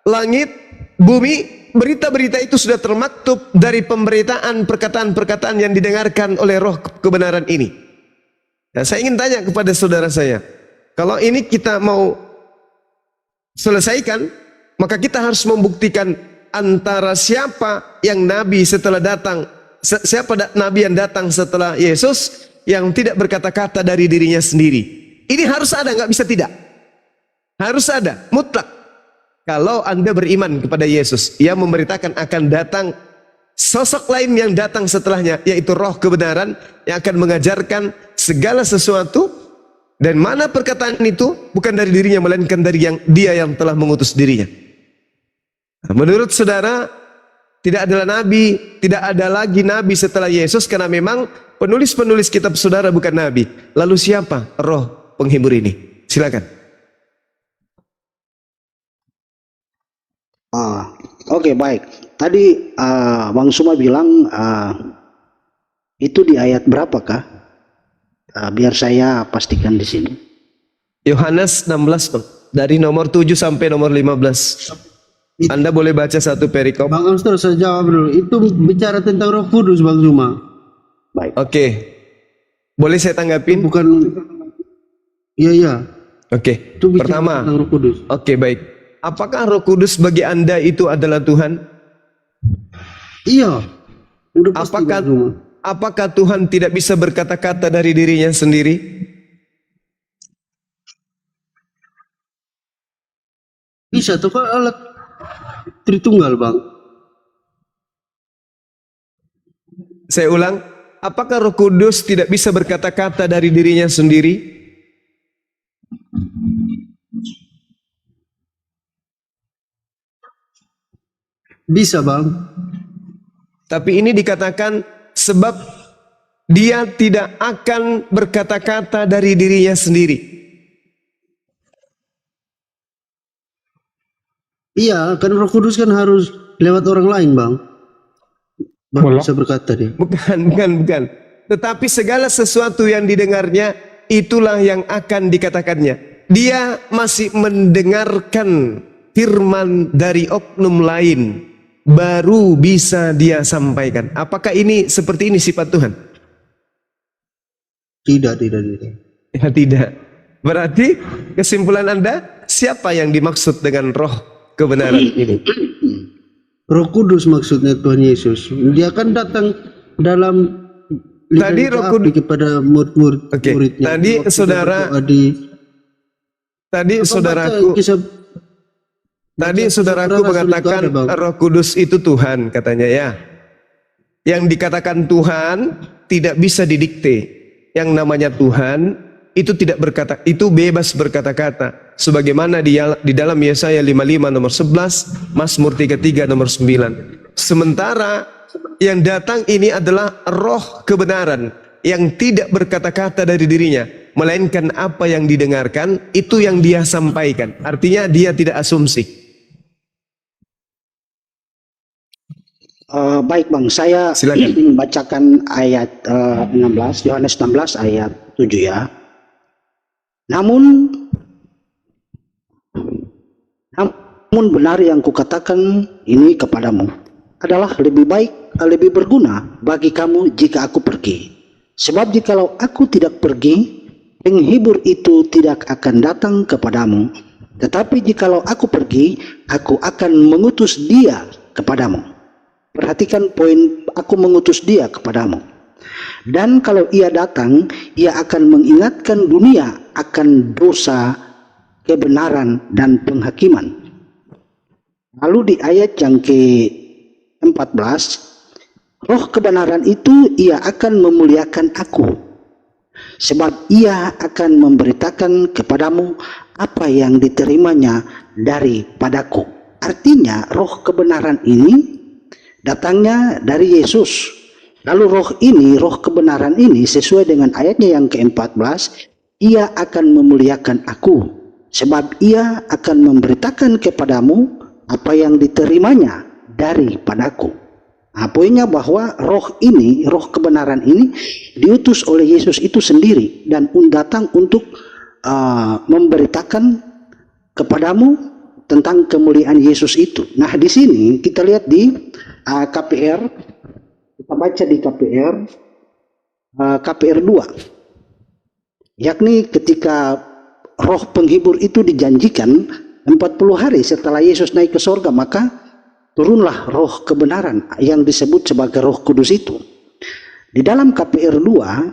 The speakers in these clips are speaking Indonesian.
langit, bumi, berita-berita itu sudah termaktub dari pemberitaan perkataan-perkataan yang didengarkan oleh roh kebenaran ini. Nah, saya ingin tanya kepada saudara saya, kalau ini kita mau selesaikan, maka kita harus membuktikan antara siapa yang nabi setelah datang, siapa nabi yang datang setelah Yesus yang tidak berkata-kata dari dirinya sendiri. Ini harus ada, nggak bisa tidak. Harus ada, mutlak. Kalau Anda beriman kepada Yesus, Ia memberitakan akan datang sosok lain yang datang setelahnya, yaitu roh kebenaran yang akan mengajarkan segala sesuatu, dan mana perkataan itu bukan dari dirinya, melainkan dari Dia yang telah mengutus dirinya. Nah, menurut saudara, tidak adalah nabi, tidak ada lagi nabi setelah Yesus, karena memang penulis-penulis kitab saudara bukan nabi. Lalu siapa roh penghibur ini? Silakan. Oke, baik. Tadi Bang Suma bilang itu di ayat berapakah? Biar saya pastikan di sini. Yohanes 16 Bang. Dari nomor 7 sampai nomor 15. Anda boleh baca satu perikop. Bang Amstor, saya jawab dulu. Itu bicara tentang Roh Kudus, Bang Suma. Baik. Oke. Boleh saya tanggapin? Bukan. Iya. Oke. Itu bicara Pertama. tentang Roh Kudus. Oke, baik. Apakah Roh Kudus bagi Anda itu adalah Tuhan? Iya. Udah pasti, Bang Suma. Apakah Tuhan tidak bisa berkata-kata dari dirinya sendiri? Bisa tuh, kan alat Tritunggal, Bang. Saya ulang, apakah Roh Kudus tidak bisa berkata-kata dari dirinya sendiri? Bisa, Bang. Tapi ini dikatakan sebab Dia tidak akan berkata-kata dari dirinya sendiri. Iya, kan Roh Kudus kan harus lewat orang lain, Bang. Baru bisa berkata dia. Bukan. Tetapi segala sesuatu yang didengarnya, itulah yang akan dikatakannya. Dia masih mendengarkan firman dari oknum lain, baru bisa dia sampaikan. Apakah ini seperti ini sifat Tuhan? Tidak. Ya, tidak. Berarti kesimpulan Anda, siapa yang dimaksud dengan roh kebenaran ini? Roh Kudus maksudnya Tuhan Yesus. Dia kan datang dalam tadi Roh Kudus kepada murid-muridnya. Tadi saudaraku mengatakan Roh Kudus itu Tuhan, katanya ya. Yang dikatakan Tuhan tidak bisa didikte. Yang namanya Tuhan itu tidak berkata, itu bebas berkata-kata. Sebagaimana di dalam Yesaya 55 nomor 11, Mazmur 33 nomor 9. Sementara yang datang ini adalah roh kebenaran yang tidak berkata-kata dari dirinya, melainkan apa yang didengarkan itu yang dia sampaikan. Artinya dia tidak asumsi. Baik, Bang, saya bacakan ayat 16, Yohanes 16 ayat 7 ya. Namun benar yang kukatakan ini kepadamu adalah lebih berguna bagi kamu jika aku pergi. Sebab jikalau aku tidak pergi, penghibur itu tidak akan datang kepadamu. Tetapi jikalau aku pergi, aku akan mengutus dia kepadamu. Perhatikan poin, aku mengutus dia kepadamu. Dan kalau ia datang, ia akan mengingatkan dunia akan dosa, kebenaran, dan penghakiman. Lalu di ayat yang ke-14, roh kebenaran itu ia akan memuliakan aku, sebab ia akan memberitakan kepadamu apa yang diterimanya daripadaku. Artinya roh kebenaran ini datangnya dari Yesus. Lalu roh kebenaran ini sesuai dengan ayatnya yang ke-14, ia akan memuliakan aku, sebab ia akan memberitakan kepadamu apa yang diterimanya daripadaku. Nah, poinnya bahwa roh kebenaran ini diutus oleh Yesus itu sendiri dan datang untuk memberitakan kepadamu tentang kemuliaan Yesus itu. Nah, di sini kita lihat di KPR, kita baca di KPR 2, yakni ketika roh penghibur itu dijanjikan 40 hari setelah Yesus naik ke sorga, maka turunlah roh kebenaran yang disebut sebagai Roh Kudus itu. Di dalam KPR 2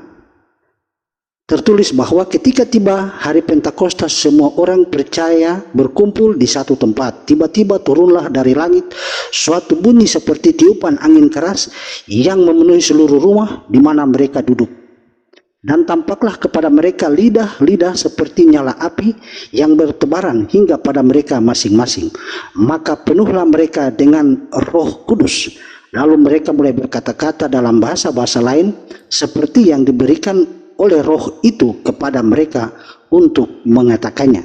tertulis bahwa ketika tiba hari Pentakosta, semua orang percaya berkumpul di satu tempat. Tiba-tiba turunlah dari langit suatu bunyi seperti tiupan angin keras yang memenuhi seluruh rumah di mana mereka duduk. Dan tampaklah kepada mereka lidah-lidah seperti nyala api yang bertebaran hingga pada mereka masing-masing. Maka penuhlah mereka dengan Roh Kudus. Lalu mereka mulai berkata-kata dalam bahasa-bahasa lain seperti yang diberikan oleh roh itu kepada mereka untuk mengatakannya.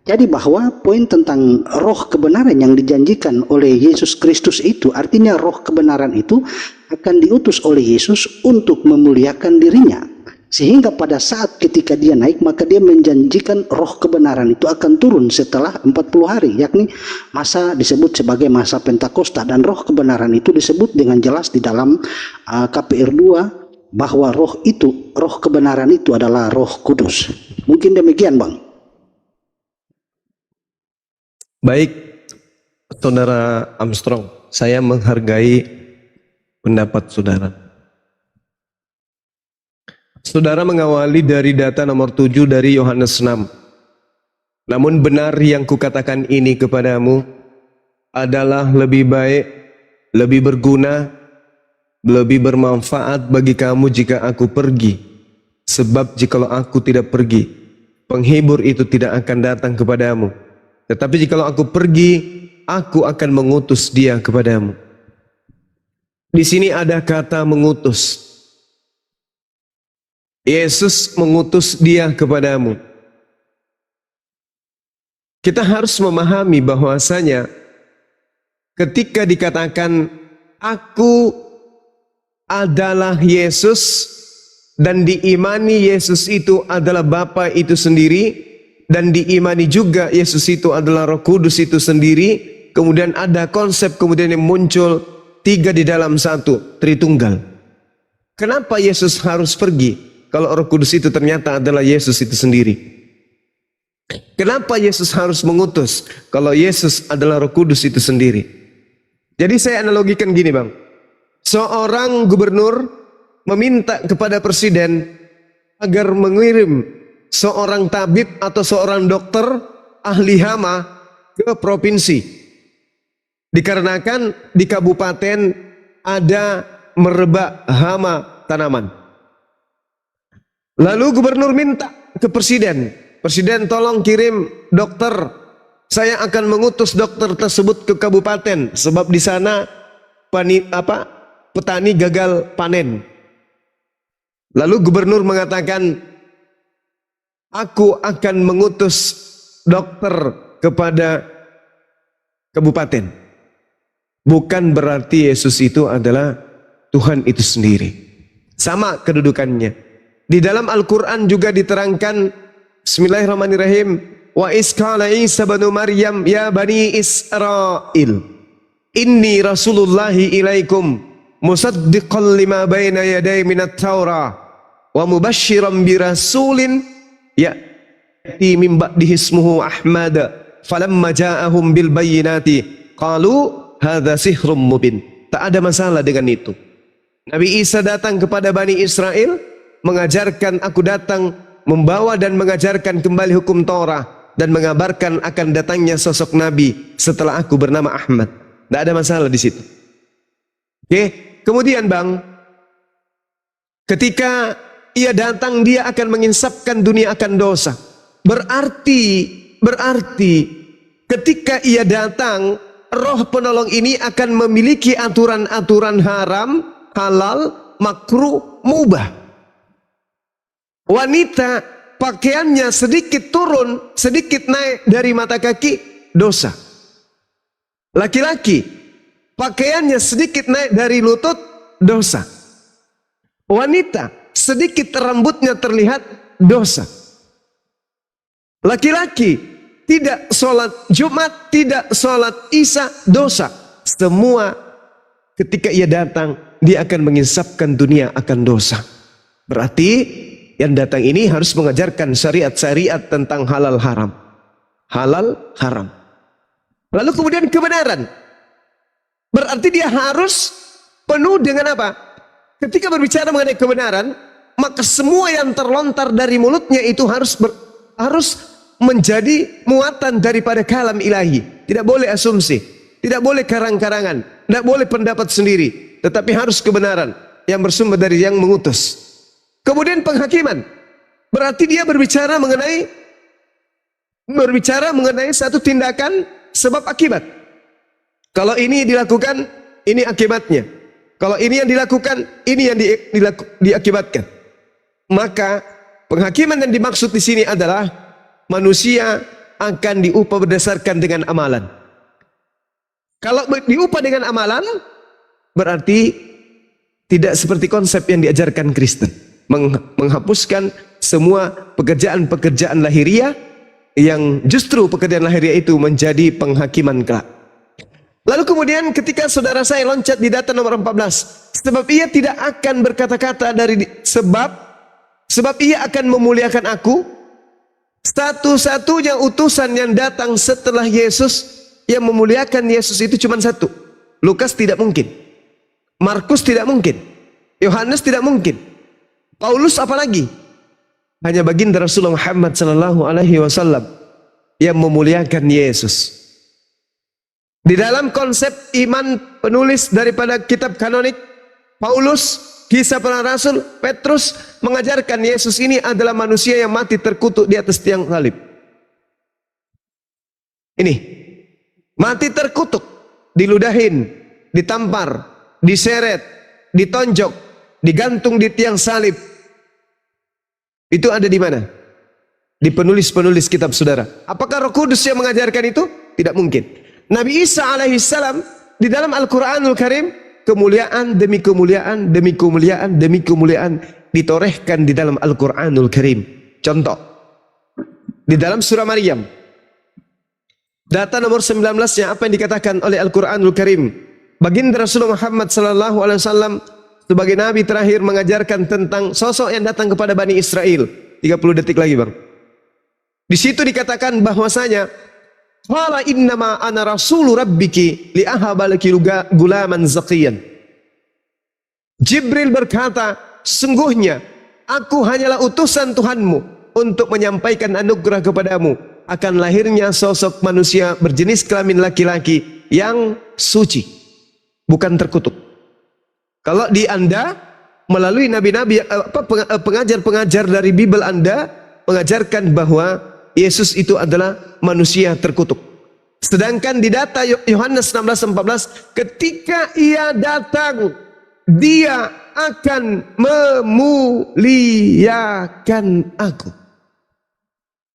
Jadi bahwa poin tentang roh kebenaran yang dijanjikan oleh Yesus Kristus itu, artinya roh kebenaran itu akan diutus oleh Yesus untuk memuliakan dirinya. Sehingga pada saat ketika dia naik, maka dia menjanjikan roh kebenaran itu akan turun setelah 40 hari, yakni masa disebut sebagai masa Pentakosta. Dan roh kebenaran itu disebut dengan jelas di dalam KPR 2 bahwa roh kebenaran itu adalah Roh Kudus. Mungkin demikian, Bang. Baik, Saudara Armstrong, saya menghargai pendapat saudara. Saudara mengawali dari data nomor 7 dari Yohanes 6. Namun benar yang kukatakan ini kepadamu adalah lebih baik, lebih berguna, lebih bermanfaat bagi kamu jika aku pergi. Sebab jikalau aku tidak pergi, penghibur itu tidak akan datang kepadamu. Tetapi jikalau aku pergi, aku akan mengutus dia kepadamu. Di sini ada kata mengutus. Yesus mengutus dia kepadamu. Kita harus memahami bahwasanya ketika dikatakan aku adalah Yesus dan diimani Yesus itu adalah Bapa itu sendiri, dan diimani juga Yesus itu adalah Roh Kudus itu sendiri, kemudian ada konsep kemudian yang muncul 3 di dalam 1, Tritunggal. Kenapa Yesus harus pergi kalau Roh Kudus itu ternyata adalah Yesus itu sendiri? Kenapa Yesus harus mengutus kalau Yesus adalah Roh Kudus itu sendiri? Jadi saya analogikan gini, Bang. Seorang gubernur meminta kepada presiden agar mengirim seorang tabib atau seorang dokter ahli hama ke provinsi. Dikarenakan di kabupaten ada merebak hama tanaman. Lalu gubernur minta ke presiden, presiden tolong kirim dokter, saya akan mengutus dokter tersebut ke kabupaten sebab di sana petani gagal panen. Lalu gubernur mengatakan, aku akan mengutus dokter kepada kabupaten. Bukan berarti Yesus itu adalah Tuhan itu sendiri. Sama kedudukannya. Di dalam Al-Quran juga diterangkan, bismillahirrahmanirrahim, wa isqala Isa banu Maryam ya bani Israel, inni rasulullahi ilaikum musaddiqan lima baina yaday minat Taurah wa mubashiran birasulin ya'ti min ba'dihi ismuhu Ahmad falamma ja'ahum bil bayyinati qalu hadza sihrun mubin. Tak ada masalah dengan itu. Nabi Isa datang kepada Bani Israel mengajarkan, aku datang membawa dan mengajarkan kembali hukum Taurat dan mengabarkan akan datangnya sosok Nabi setelah aku bernama Ahmad. Tidak ada masalah di situ. Oke, kemudian Bang, ketika ia datang, dia akan menginsapkan dunia akan dosa. Berarti ketika ia datang, roh penolong ini akan memiliki aturan-aturan haram, halal, makruh, mubah. Wanita pakaiannya sedikit turun, sedikit naik dari mata kaki, dosa. Laki-laki pakaiannya sedikit naik dari lutut, dosa. Wanita sedikit rambutnya terlihat, dosa. Laki-laki tidak sholat Jumat, tidak sholat Isya, dosa. Semua ketika ia datang, dia akan mengisapkan dunia akan dosa. Berarti yang datang ini harus mengajarkan syariat-syariat tentang halal haram. Halal haram. Lalu kemudian kebenaran. Berarti dia harus penuh dengan apa? Ketika berbicara mengenai kebenaran, maka semua yang terlontar dari mulutnya itu harus menjadi muatan daripada kalam ilahi. Tidak boleh asumsi, tidak boleh karang-karangan, tidak boleh pendapat sendiri, tetapi harus kebenaran yang bersumber dari yang mengutus. Kemudian penghakiman, berarti dia berbicara mengenai satu tindakan sebab akibat. Kalau ini dilakukan, ini akibatnya. Kalau ini yang dilakukan, ini yang diakibatkan. Maka penghakiman yang dimaksud di sini adalah manusia akan diupah berdasarkan dengan amalan. Kalau diupah dengan amalan, berarti tidak seperti konsep yang diajarkan Kristen, menghapuskan semua pekerjaan-pekerjaan lahiriah, yang justru pekerjaan lahiriah itu menjadi penghakiman kelak. Lalu kemudian ketika saudara saya loncat di data nomor 14, sebab ia tidak akan berkata-kata sebab ia akan memuliakan aku. Satu-satunya utusan yang datang setelah Yesus yang memuliakan Yesus itu cuma satu. Lukas tidak mungkin, Markus tidak mungkin, Yohanes tidak mungkin, Paulus apalagi. Hanya baginda Rasulullah Muhammad SAW yang memuliakan Yesus. Di dalam konsep iman penulis daripada kitab kanonik, Paulus, Kisah Para Rasul, Petrus mengajarkan Yesus ini adalah manusia yang mati terkutuk di atas tiang salib. Ini mati terkutuk, diludahin, ditampar, diseret, ditonjok, digantung di tiang salib. Itu ada di mana? Di penulis-penulis kitab saudara. Apakah Roh Kudus yang mengajarkan itu? Tidak mungkin. Nabi Isa alaihissalam di dalam Al-Quranul Karim, kemuliaan demi kemuliaan demi kemuliaan demi kemuliaan ditorehkan di dalam Al-Quranul Karim. Contoh, di dalam surah Maryam, data nomor 19-nya apa yang dikatakan oleh Al-Quranul Karim? Baginda Rasulullah Muhammad SAW sebagai Nabi terakhir mengajarkan tentang sosok yang datang kepada Bani Israel. 30 detik lagi bang. Di situ dikatakan bahwasanya qala innama ana rasulu rabbiki li ahaba laki gulaman zakiyan. Jibril berkata, sungguhnya aku hanyalah utusan Tuhanmu untuk menyampaikan anugerah kepadamu akan lahirnya sosok manusia berjenis kelamin laki-laki yang suci, bukan terkutuk. Kalau di Anda melalui nabi-nabi, pengajar-pengajar dari Bible Anda mengajarkan bahwa Yesus itu adalah manusia terkutuk. Sedangkan di data Yohanes 16:14, ketika ia datang, dia akan memuliakan aku.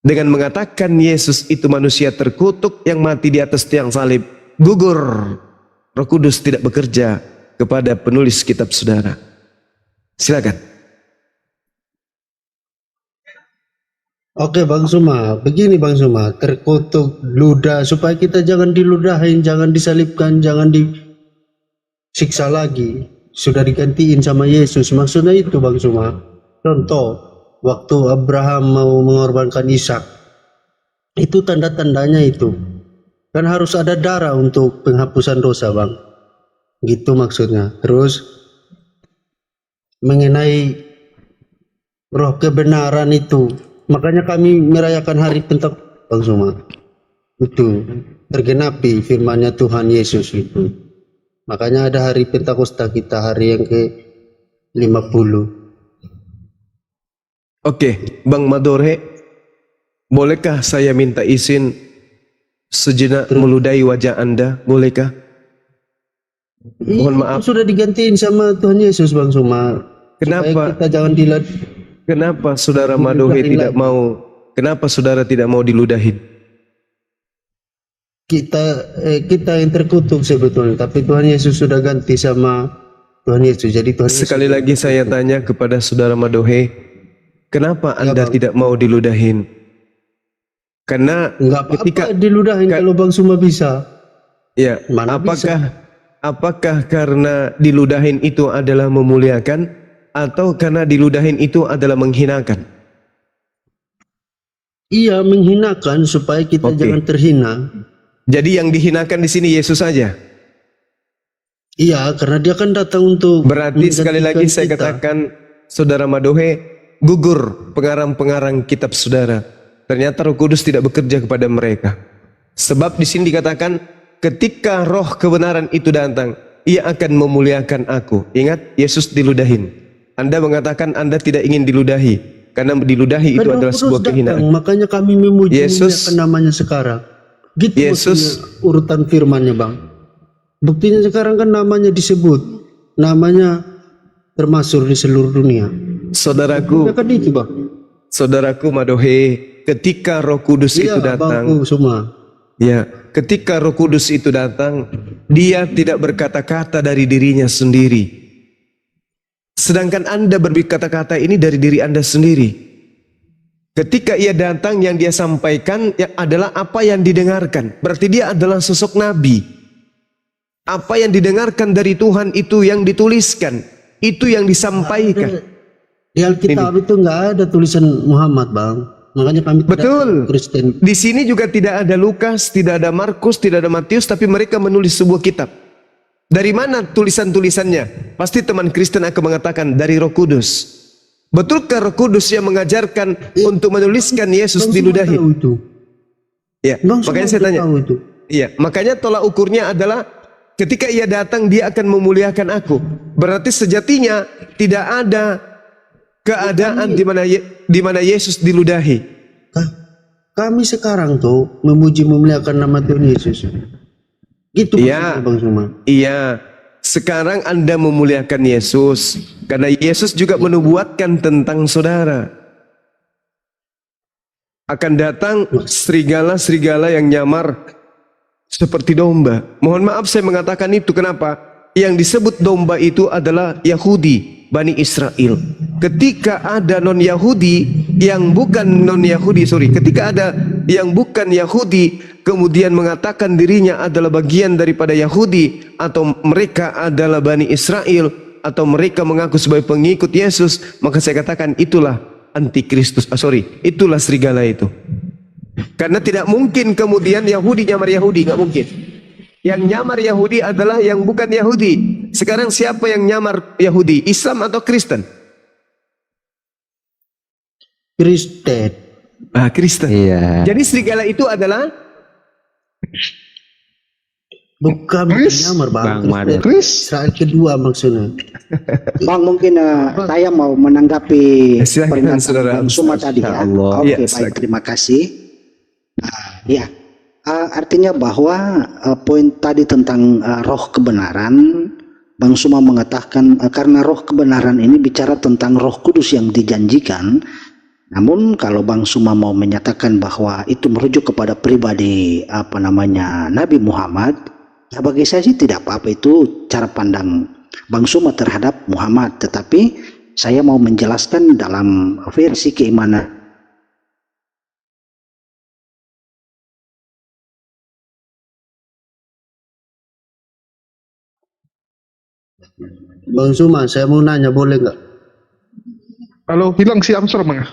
Dengan mengatakan Yesus itu manusia terkutuk yang mati di atas tiang salib, gugur. Roh Kudus tidak bekerja kepada penulis kitab saudara. Silakan. Oke Bang Suma, begini Bang Suma, terkutuk, ludah, supaya kita jangan diludahin, jangan disalibkan, jangan disiksa lagi. Sudah digantiin sama Yesus, maksudnya itu Bang Suma. Contoh, waktu Abraham mau mengorbankan Ishak, itu tanda-tandanya itu. Kan harus ada darah untuk penghapusan dosa Bang. Gitu maksudnya. Terus, mengenai roh kebenaran itu, makanya kami merayakan hari Pentakosta Bang Suma. Itu tergenapi firman-Nya Tuhan Yesus itu. Makanya ada hari Pentakosta kita, hari yang ke-50. Oke, Bang Madore, bolehkah saya minta izin sejenak meludahi wajah Anda? Bolehkah? Mohon maaf. Sudah digantiin sama Tuhan Yesus Bang Suma. Kenapa? Supaya kita jangan Kenapa saudara Madohe tidak mau? Kenapa saudara tidak mau diludahin? Kita yang terkutuk sebetulnya, tapi Tuhan Yesus sudah ganti sama Tuhan Yesus. Jadi Tuhan Sekali Yesus lagi saya tanya kepada saudara Madohe, kenapa Anda Bang. tidak mau diludahin? Karena Enggak ketika apa-apa diludahin kalau Bang Suma bisa. ya, Mana apakah karena diludahin itu adalah memuliakan atau karena diludahin itu adalah menghinakan? Iya, menghinakan supaya kita Oke. jangan terhina. Jadi yang dihinakan di sini Yesus saja. Iya, karena dia kan datang untuk Berarti sekali lagi menggantikan saya kita. katakan, Saudara Madohe, gugur pengarang-pengarang kitab saudara. Ternyata Roh Kudus tidak bekerja kepada mereka. Sebab di sini dikatakan, ketika roh kebenaran itu datang, ia akan memuliakan aku. Ingat, Yesus diludahin. Anda mengatakan Anda tidak ingin diludahi, karena diludahi itu Kan Roh adalah Kudus sebuah datang, kehinaan. makanya kami memuji Yesus- memuliakan namanya sekarang. Gitu Yesus- maksudnya urutan firmannya, Bang. Buktinya sekarang kan namanya disebut, namanya termasuk di seluruh dunia. Saudaraku, Ya kan itu, Bang. saudaraku Madohe, ketika Roh Kudus itu Iya, datang, Bangku semua. ya, ketika Roh Kudus itu datang, dia tidak berkata-kata dari dirinya sendiri. Sedangkan Anda berkata-kata ini dari diri Anda sendiri. Ketika ia datang, yang dia sampaikan adalah apa yang didengarkan. Berarti dia adalah sosok nabi. Apa yang didengarkan dari Tuhan itu yang dituliskan, itu yang disampaikan. Di Alkitab itu nggak ada tulisan Muhammad, Bang. Makanya kami tidak Betul. Kristen. Di sini juga tidak ada Lukas, tidak ada Markus, tidak ada Matius, tapi mereka menulis sebuah kitab. Dari mana tulisan-tulisannya? Pasti teman Kristen akan mengatakan dari Roh Kudus. Betulkah Roh Kudus yang mengajarkan untuk menuliskan Yesus Bang diludahi? semua tahu itu. Ya, Bang makanya semua saya tanya. tahu itu. Iya, makanya tolak ukurnya adalah ketika ia datang dia akan memuliakan aku. Berarti sejatinya tidak ada keadaan di mana Yesus diludahi. Kami sekarang tuh memuji memuliakan nama Tuhan Yesus. Gitu Iya. maksudnya, Bang Suma. Iya, sekarang Anda memuliakan Yesus karena Yesus juga menubuatkan tentang saudara. Akan datang serigala-serigala yang nyamar seperti domba. Mohon maaf saya mengatakan itu, kenapa? Yang disebut domba itu adalah Yahudi, Bani Israel. Ketika ada non-Yahudi yang bukan non-Yahudi, ketika ada yang bukan Yahudi kemudian mengatakan dirinya adalah bagian daripada Yahudi, atau mereka adalah Bani Israel, atau mereka mengaku sebagai pengikut Yesus, maka saya katakan itulah antikristus. Itulah serigala itu. Karena tidak mungkin kemudian Yahudi nyamar Yahudi, nggak mungkin. Yang nyamar Yahudi adalah yang bukan Yahudi. Sekarang siapa yang nyamar Yahudi? Islam atau Kristen? Kristen. Kristen. Iya. Jadi serigala itu adalah Bukan Chris. nyamar, Bang. Bang Kristen. Made. Chris, Israel kedua maksudnya. Bang, mungkin saya mau menanggapi Silakan, pernyataan saudara. Bang Suma tadi ya. Insyaallah. Oke, Ya, baik, silakan. terima kasih. Ya, artinya bahwa poin tadi tentang roh kebenaran, Bang Suma mengatakan karena roh kebenaran ini bicara tentang Roh Kudus yang dijanjikan. Namun kalau Bang Suma mau menyatakan bahwa itu merujuk kepada pribadi Nabi Muhammad, ya bagi saya sih tidak apa-apa, itu cara pandang Bang Suma terhadap Muhammad. Tetapi saya mau menjelaskan dalam versi keimanan Bang Suma, saya mau nanya, boleh nggak? halo, hilang si Armstrong ya?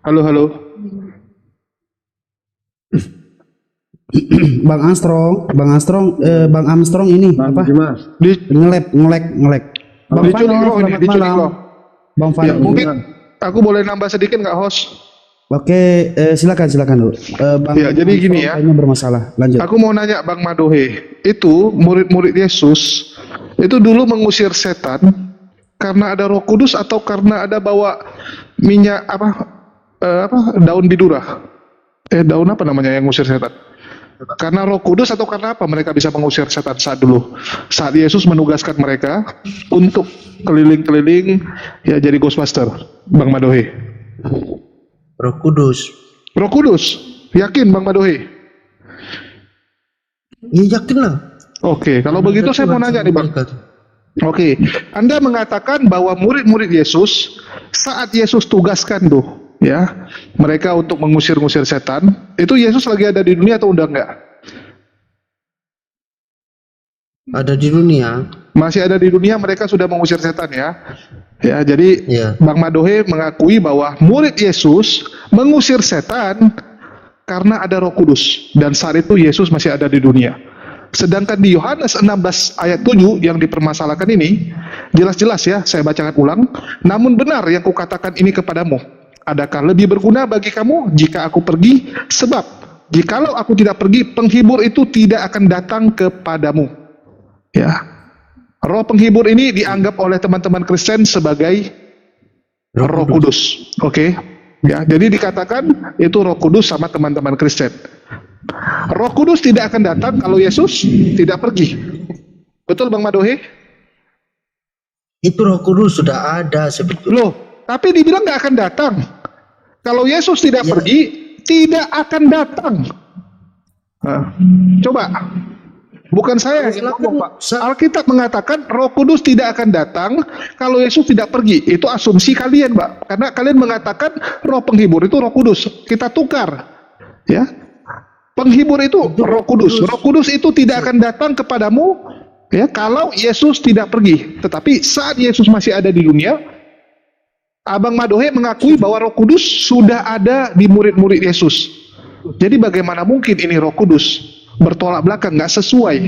Halo, halo. Bang Armstrong ini apa? Di Ngelek. Bang diculik Fadil, loh ini, selamat diculik malam. loh. Bang Ya, Fadil. mungkin aku boleh nambah sedikit nggak, host? Oke, silakan dulu. Bang Ya, jadi gini ya. kayaknya bermasalah. Lanjut. Aku mau nanya Bang Madohe, itu murid-murid Yesus itu dulu mengusir setan karena ada Roh Kudus atau karena ada bawa minyak daun bidurah? Daun apa namanya yang ngusir setan? Karena Roh Kudus atau karena apa mereka bisa mengusir setan saat Yesus menugaskan mereka untuk keliling-keliling ya jadi Ghostbuster, Bang Madohe? Roh Kudus. Roh Kudus, yakin Bang Madohe? Ya yakinlah. Oke, kalau begitu saya mau nanya nih Bang. Oke, Anda mengatakan bahwa murid-murid Yesus saat Yesus tugaskan ya, mereka untuk mengusir-ngusir setan. Itu Yesus lagi ada di dunia atau udah enggak? Ada di dunia. Masih ada di dunia, mereka sudah mengusir setan ya. Ya, jadi Ya. Bang Madohe mengakui bahwa murid Yesus mengusir setan karena ada Roh Kudus, dan saat itu Yesus masih ada di dunia. Sedangkan di Yohanes 16 ayat 7 yang dipermasalahkan ini, jelas-jelas ya, saya bacakan ulang. Namun benar yang kukatakan ini kepadamu, adakah lebih berguna bagi kamu jika aku pergi? Sebab jikalau aku tidak pergi, penghibur itu tidak akan datang kepadamu. Ya, Roh penghibur ini dianggap oleh teman-teman Kristen sebagai Roh Kudus. Oke. Ya, jadi dikatakan itu Roh Kudus sama teman-teman Kristen. Roh Kudus tidak akan datang kalau Yesus tidak pergi. Betul Bang Madohe? Itu Roh Kudus sudah ada sebetulnya. Loh, tapi dibilang nggak akan datang. Kalau Yesus tidak pergi, tidak akan datang. Nah, coba. Bukan saya yang ngomong, Pak. Alkitab mengatakan Roh Kudus tidak akan datang kalau Yesus tidak pergi. Itu asumsi kalian, Pak. Karena kalian mengatakan Roh penghibur itu Roh Kudus. Kita tukar. Ya. Penghibur itu Roh Kudus. Roh Kudus itu tidak akan datang kepadamu ya kalau Yesus tidak pergi. Tetapi saat Yesus masih ada di dunia, Abang Madohe mengakui bahwa Roh Kudus sudah ada di murid-murid Yesus. Jadi bagaimana mungkin ini Roh Kudus bertolak belakang, nggak sesuai?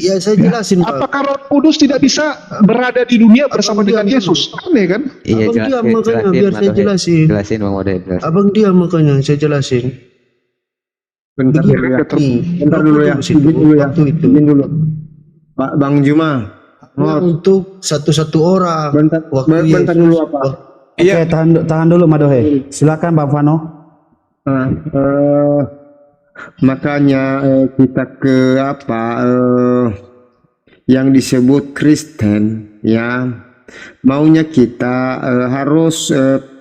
Ya, saya jelasin, Pak. Apakah Roh Kudus tidak bisa berada di dunia bersama dengan Yesus? Aneh kan? Iya, Abang diam makanya biar saya jelasin. Jelasin Bang Madohe, jelasin. Abang diam makanya saya jelasin. Bentar dulu ya. Bentar dulu ya. Izin dulu ya. Izin dulu. Pak Bang Juma. Untuk satu-satu orang. Bentar dulu apa? Oke, tahan dulu Madohe. Silakan Bang Vano. Nah, makanya kita ke apa yang disebut Kristen ya, maunya kita harus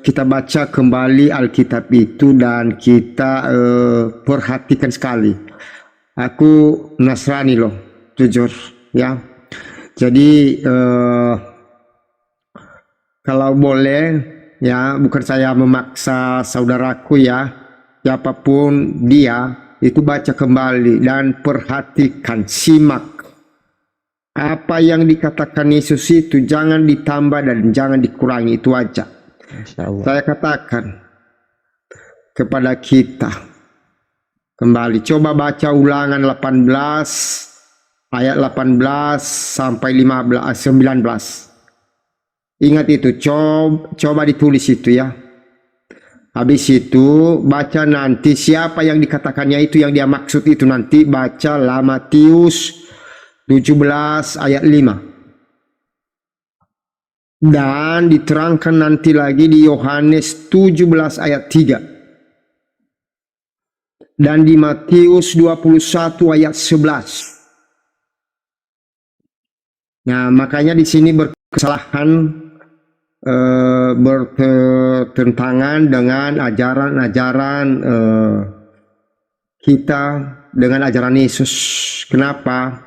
kita baca kembali Alkitab itu dan kita perhatikan sekali. Aku Nasrani loh, jujur ya. Jadi kalau boleh ya, bukan saya memaksa saudaraku ya, siapapun dia, itu baca kembali dan perhatikan, simak apa yang dikatakan Yesus itu, jangan ditambah dan jangan dikurangi, itu aja. Saya katakan kepada kita kembali, coba baca Ulangan 18 ayat 18 sampai 19. Ingat itu, coba ditulis itu ya. Habis itu baca nanti siapa yang dikatakannya itu, yang dia maksud itu, nanti bacalah Matius 17 ayat 5. Dan diterangkan nanti lagi di Yohanes 17 ayat 3. Dan di Matius 21 ayat 11. Nah, makanya di sini berkesalahan, bertentangan dengan ajaran-ajaran kita, dengan ajaran Yesus. Kenapa?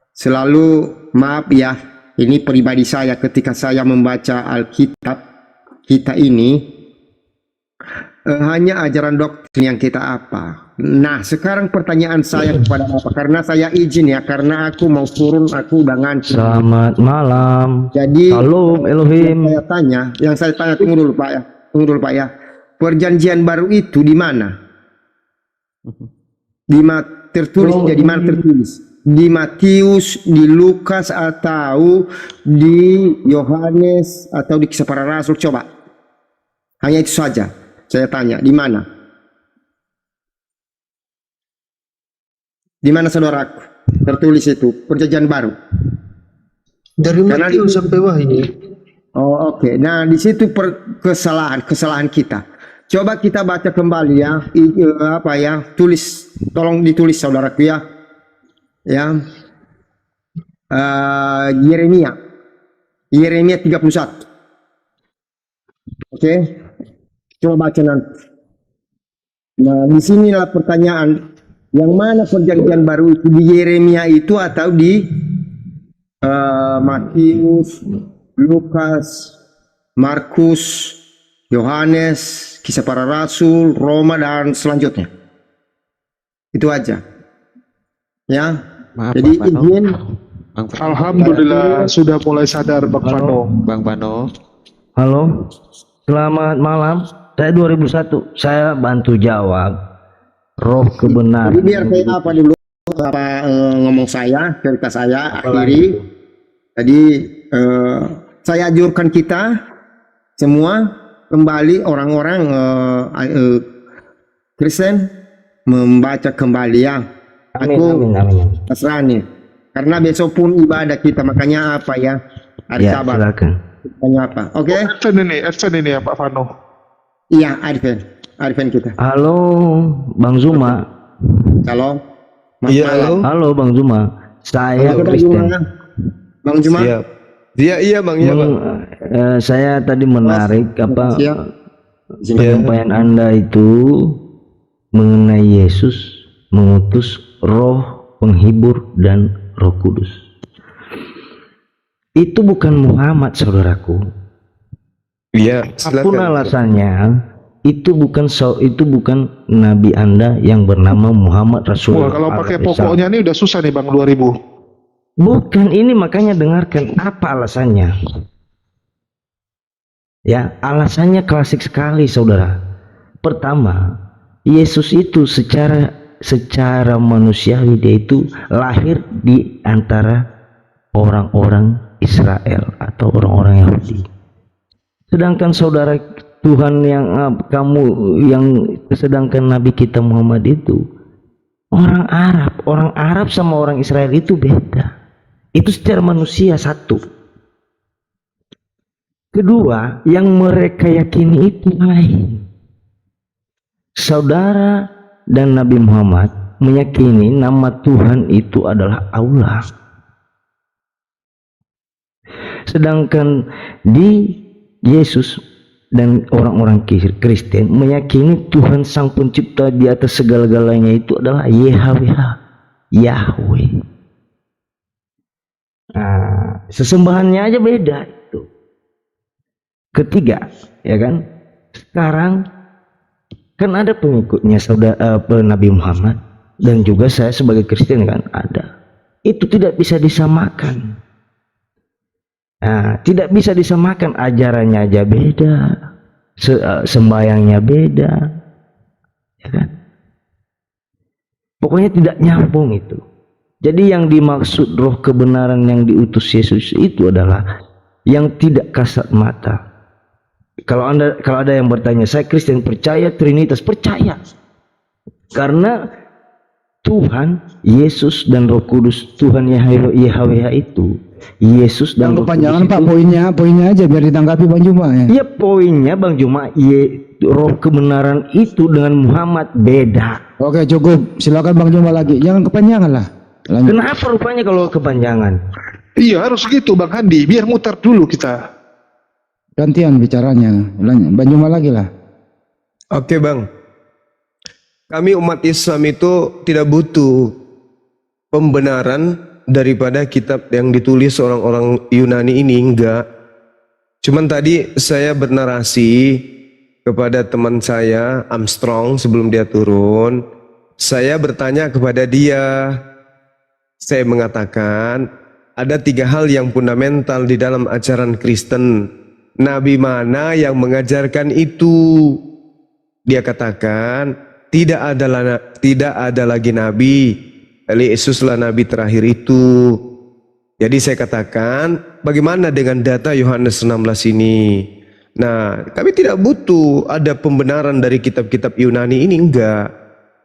Selalu, maaf ya, ini pribadi saya, ketika saya membaca Alkitab kita ini, hanya ajaran doktrin yang kita apa. Nah, sekarang pertanyaan saya kepada Bapak, karena saya izin ya, karena aku mau turun, aku udah ngantuk. Selamat malam. Jadi, Shalom Elohim. yang saya tanya, tunggu dulu Pak ya. Perjanjian baru itu di mana? Tertulis, di mana tertulis? Di Matius, di Lukas, atau di Yohanes, atau di Kisah Para Rasul? Coba. Hanya itu saja. Saya tanya, di mana? Di mana saudaraku? Tertulis itu, perjanjian baru. Dari Matius sampai Wahyu. Oh, oke. Nah, di situ kesalahan kita. Coba kita baca kembali ya. Apa ya? Tulis, tolong ditulis saudaraku ya. Ya. Yeremia 31. Oke. Coba baca nanti. Nah, di sinilah pertanyaan, yang mana perjanjian baru itu, di Yeremia itu atau di Matius, Lukas, Markus, Yohanes, Kisah Para Rasul, Roma dan selanjutnya. Itu aja. Ya. Maaf, Jadi Bang Vano. izin. Bang Vano. Alhamdulillah sudah mulai sadar Bang Vano. Bang Vano. Halo, selamat malam. Saya 2001. Saya bantu jawab. Roh kebenaran. Jadi biar saya apa dulu ngomong saya, cerita saya akhiri. Jadi saya anjurkan kita semua kembali orang-orang Kristen membaca kembali ya. Amin. Nasrani. Karena besok pun ibadah kita, makanya apa ya? Hari Ya, Sabat. silakan. Makanya apa? Oke? Advent ini ya Pak Vano. Iya, Advent kita. Halo, Bang Zuma. Halo. Iya, halo. Halo, Bang Zuma. Saya Bang Kristen. Juma. Bang Juma. Siap. Iya Bang, iya Bang. Saya tadi menarik apa Siap. penyampaian Anda itu mengenai Yesus mengutus Roh Penghibur dan Roh Kudus. Itu bukan Muhammad, saudaraku. Iya, Apapun silakan. alasannya, itu bukan Nabi Anda yang bernama Muhammad Wah, Rasulullah. kalau pakai alaihissalam. pokoknya ini udah susah nih Bang 2000. Bukan, ini makanya dengarkan apa alasannya. Ya, alasannya klasik sekali, saudara. Pertama, Yesus itu secara manusiawi dia itu lahir di antara orang-orang Israel atau orang-orang Yahudi. Sedangkan saudara Tuhan sedangkan Nabi kita Muhammad itu orang Arab sama orang Israel itu beda. Itu secara manusia satu. Kedua, yang mereka yakini itu lain. Saudara dan Nabi Muhammad meyakini nama Tuhan itu adalah Allah. Sedangkan di Yesus dan orang-orang Kristen meyakini Tuhan Sang Pencipta di atas segala-galanya itu adalah Yahweh. Nah, sesembahannya aja beda itu. Ketiga, ya kan? Sekarang kan ada pengikutnya Nabi Muhammad dan juga saya sebagai Kristen kan ada. Itu tidak bisa disamakan. Nah, tidak bisa disamakan, ajarannya aja beda, sembayangnya beda, ya kan? Pokoknya tidak nyambung itu. Jadi yang dimaksud roh kebenaran yang diutus Yesus itu adalah yang tidak kasat mata. Kalau ada yang bertanya, saya Kristen percaya Trinitas, percaya. Karena Tuhan, Yesus dan Roh Kudus, Tuhan Yahweh itu, Yesus dan Roh Kudus kepanjangan itu, Pak, poinnya aja biar ditanggapi Bang Juma ya. iya poinnya Bang Juma, roh kebenaran itu dengan Muhammad beda. Oke, cukup, silakan Bang Juma lagi, jangan kepanjangan lah. Lanjut. Kenapa rupanya kalau kepanjangan? Iya harus gitu Bang Handi, biar mutar dulu kita. Gantian bicaranya, lanjut. Bang Juma lagi lah. Oke Bang. Kami umat Islam itu tidak butuh pembenaran daripada kitab yang ditulis orang-orang Yunani ini, enggak. Cuman tadi saya bernarasi kepada teman saya Armstrong sebelum dia turun. Saya bertanya kepada dia, saya mengatakan ada 3 hal yang fundamental di dalam ajaran Kristen. Nabi mana yang mengajarkan itu? Dia katakan tidak ada lagi nabi. Yesuslah nabi terakhir itu. Jadi saya katakan, bagaimana dengan data Yohanes 16 ini? Nah, kami tidak butuh ada pembenaran dari kitab-kitab Yunani ini, enggak.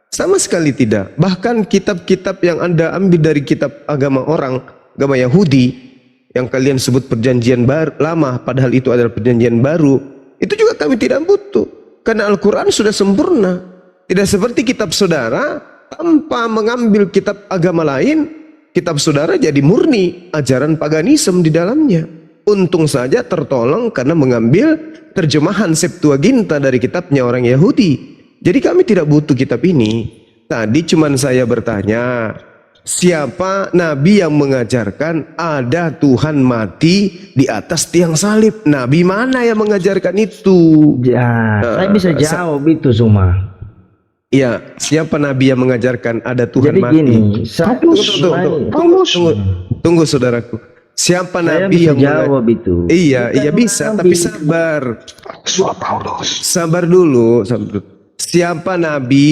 Sama sekali tidak. Bahkan kitab-kitab yang Anda ambil dari kitab agama Yahudi, yang kalian sebut perjanjian lama, padahal itu adalah perjanjian baru, itu juga kami tidak butuh. Karena Al-Quran sudah sempurna. Tidak seperti kitab saudara, tanpa mengambil kitab agama lain, kitab saudara jadi murni ajaran paganisme di dalamnya. Untung saja tertolong karena mengambil terjemahan Septuaginta dari kitabnya orang Yahudi. Jadi kami tidak butuh kitab ini. Tadi cuman saya bertanya, siapa nabi yang mengajarkan ada Tuhan mati di atas tiang salib? Nabi mana yang mengajarkan itu? Ya, saya bisa jawab itu semua. Ya, siapa nabi yang mengajarkan ada Tuhan Jadi mati? gini, saya Tunggu saudaraku. Siapa saya nabi bisa yang jawab itu. Iya, Bukan iya bisa, nabi. tapi sabar. Sabar dulu, sabar dulu. Siapa nabi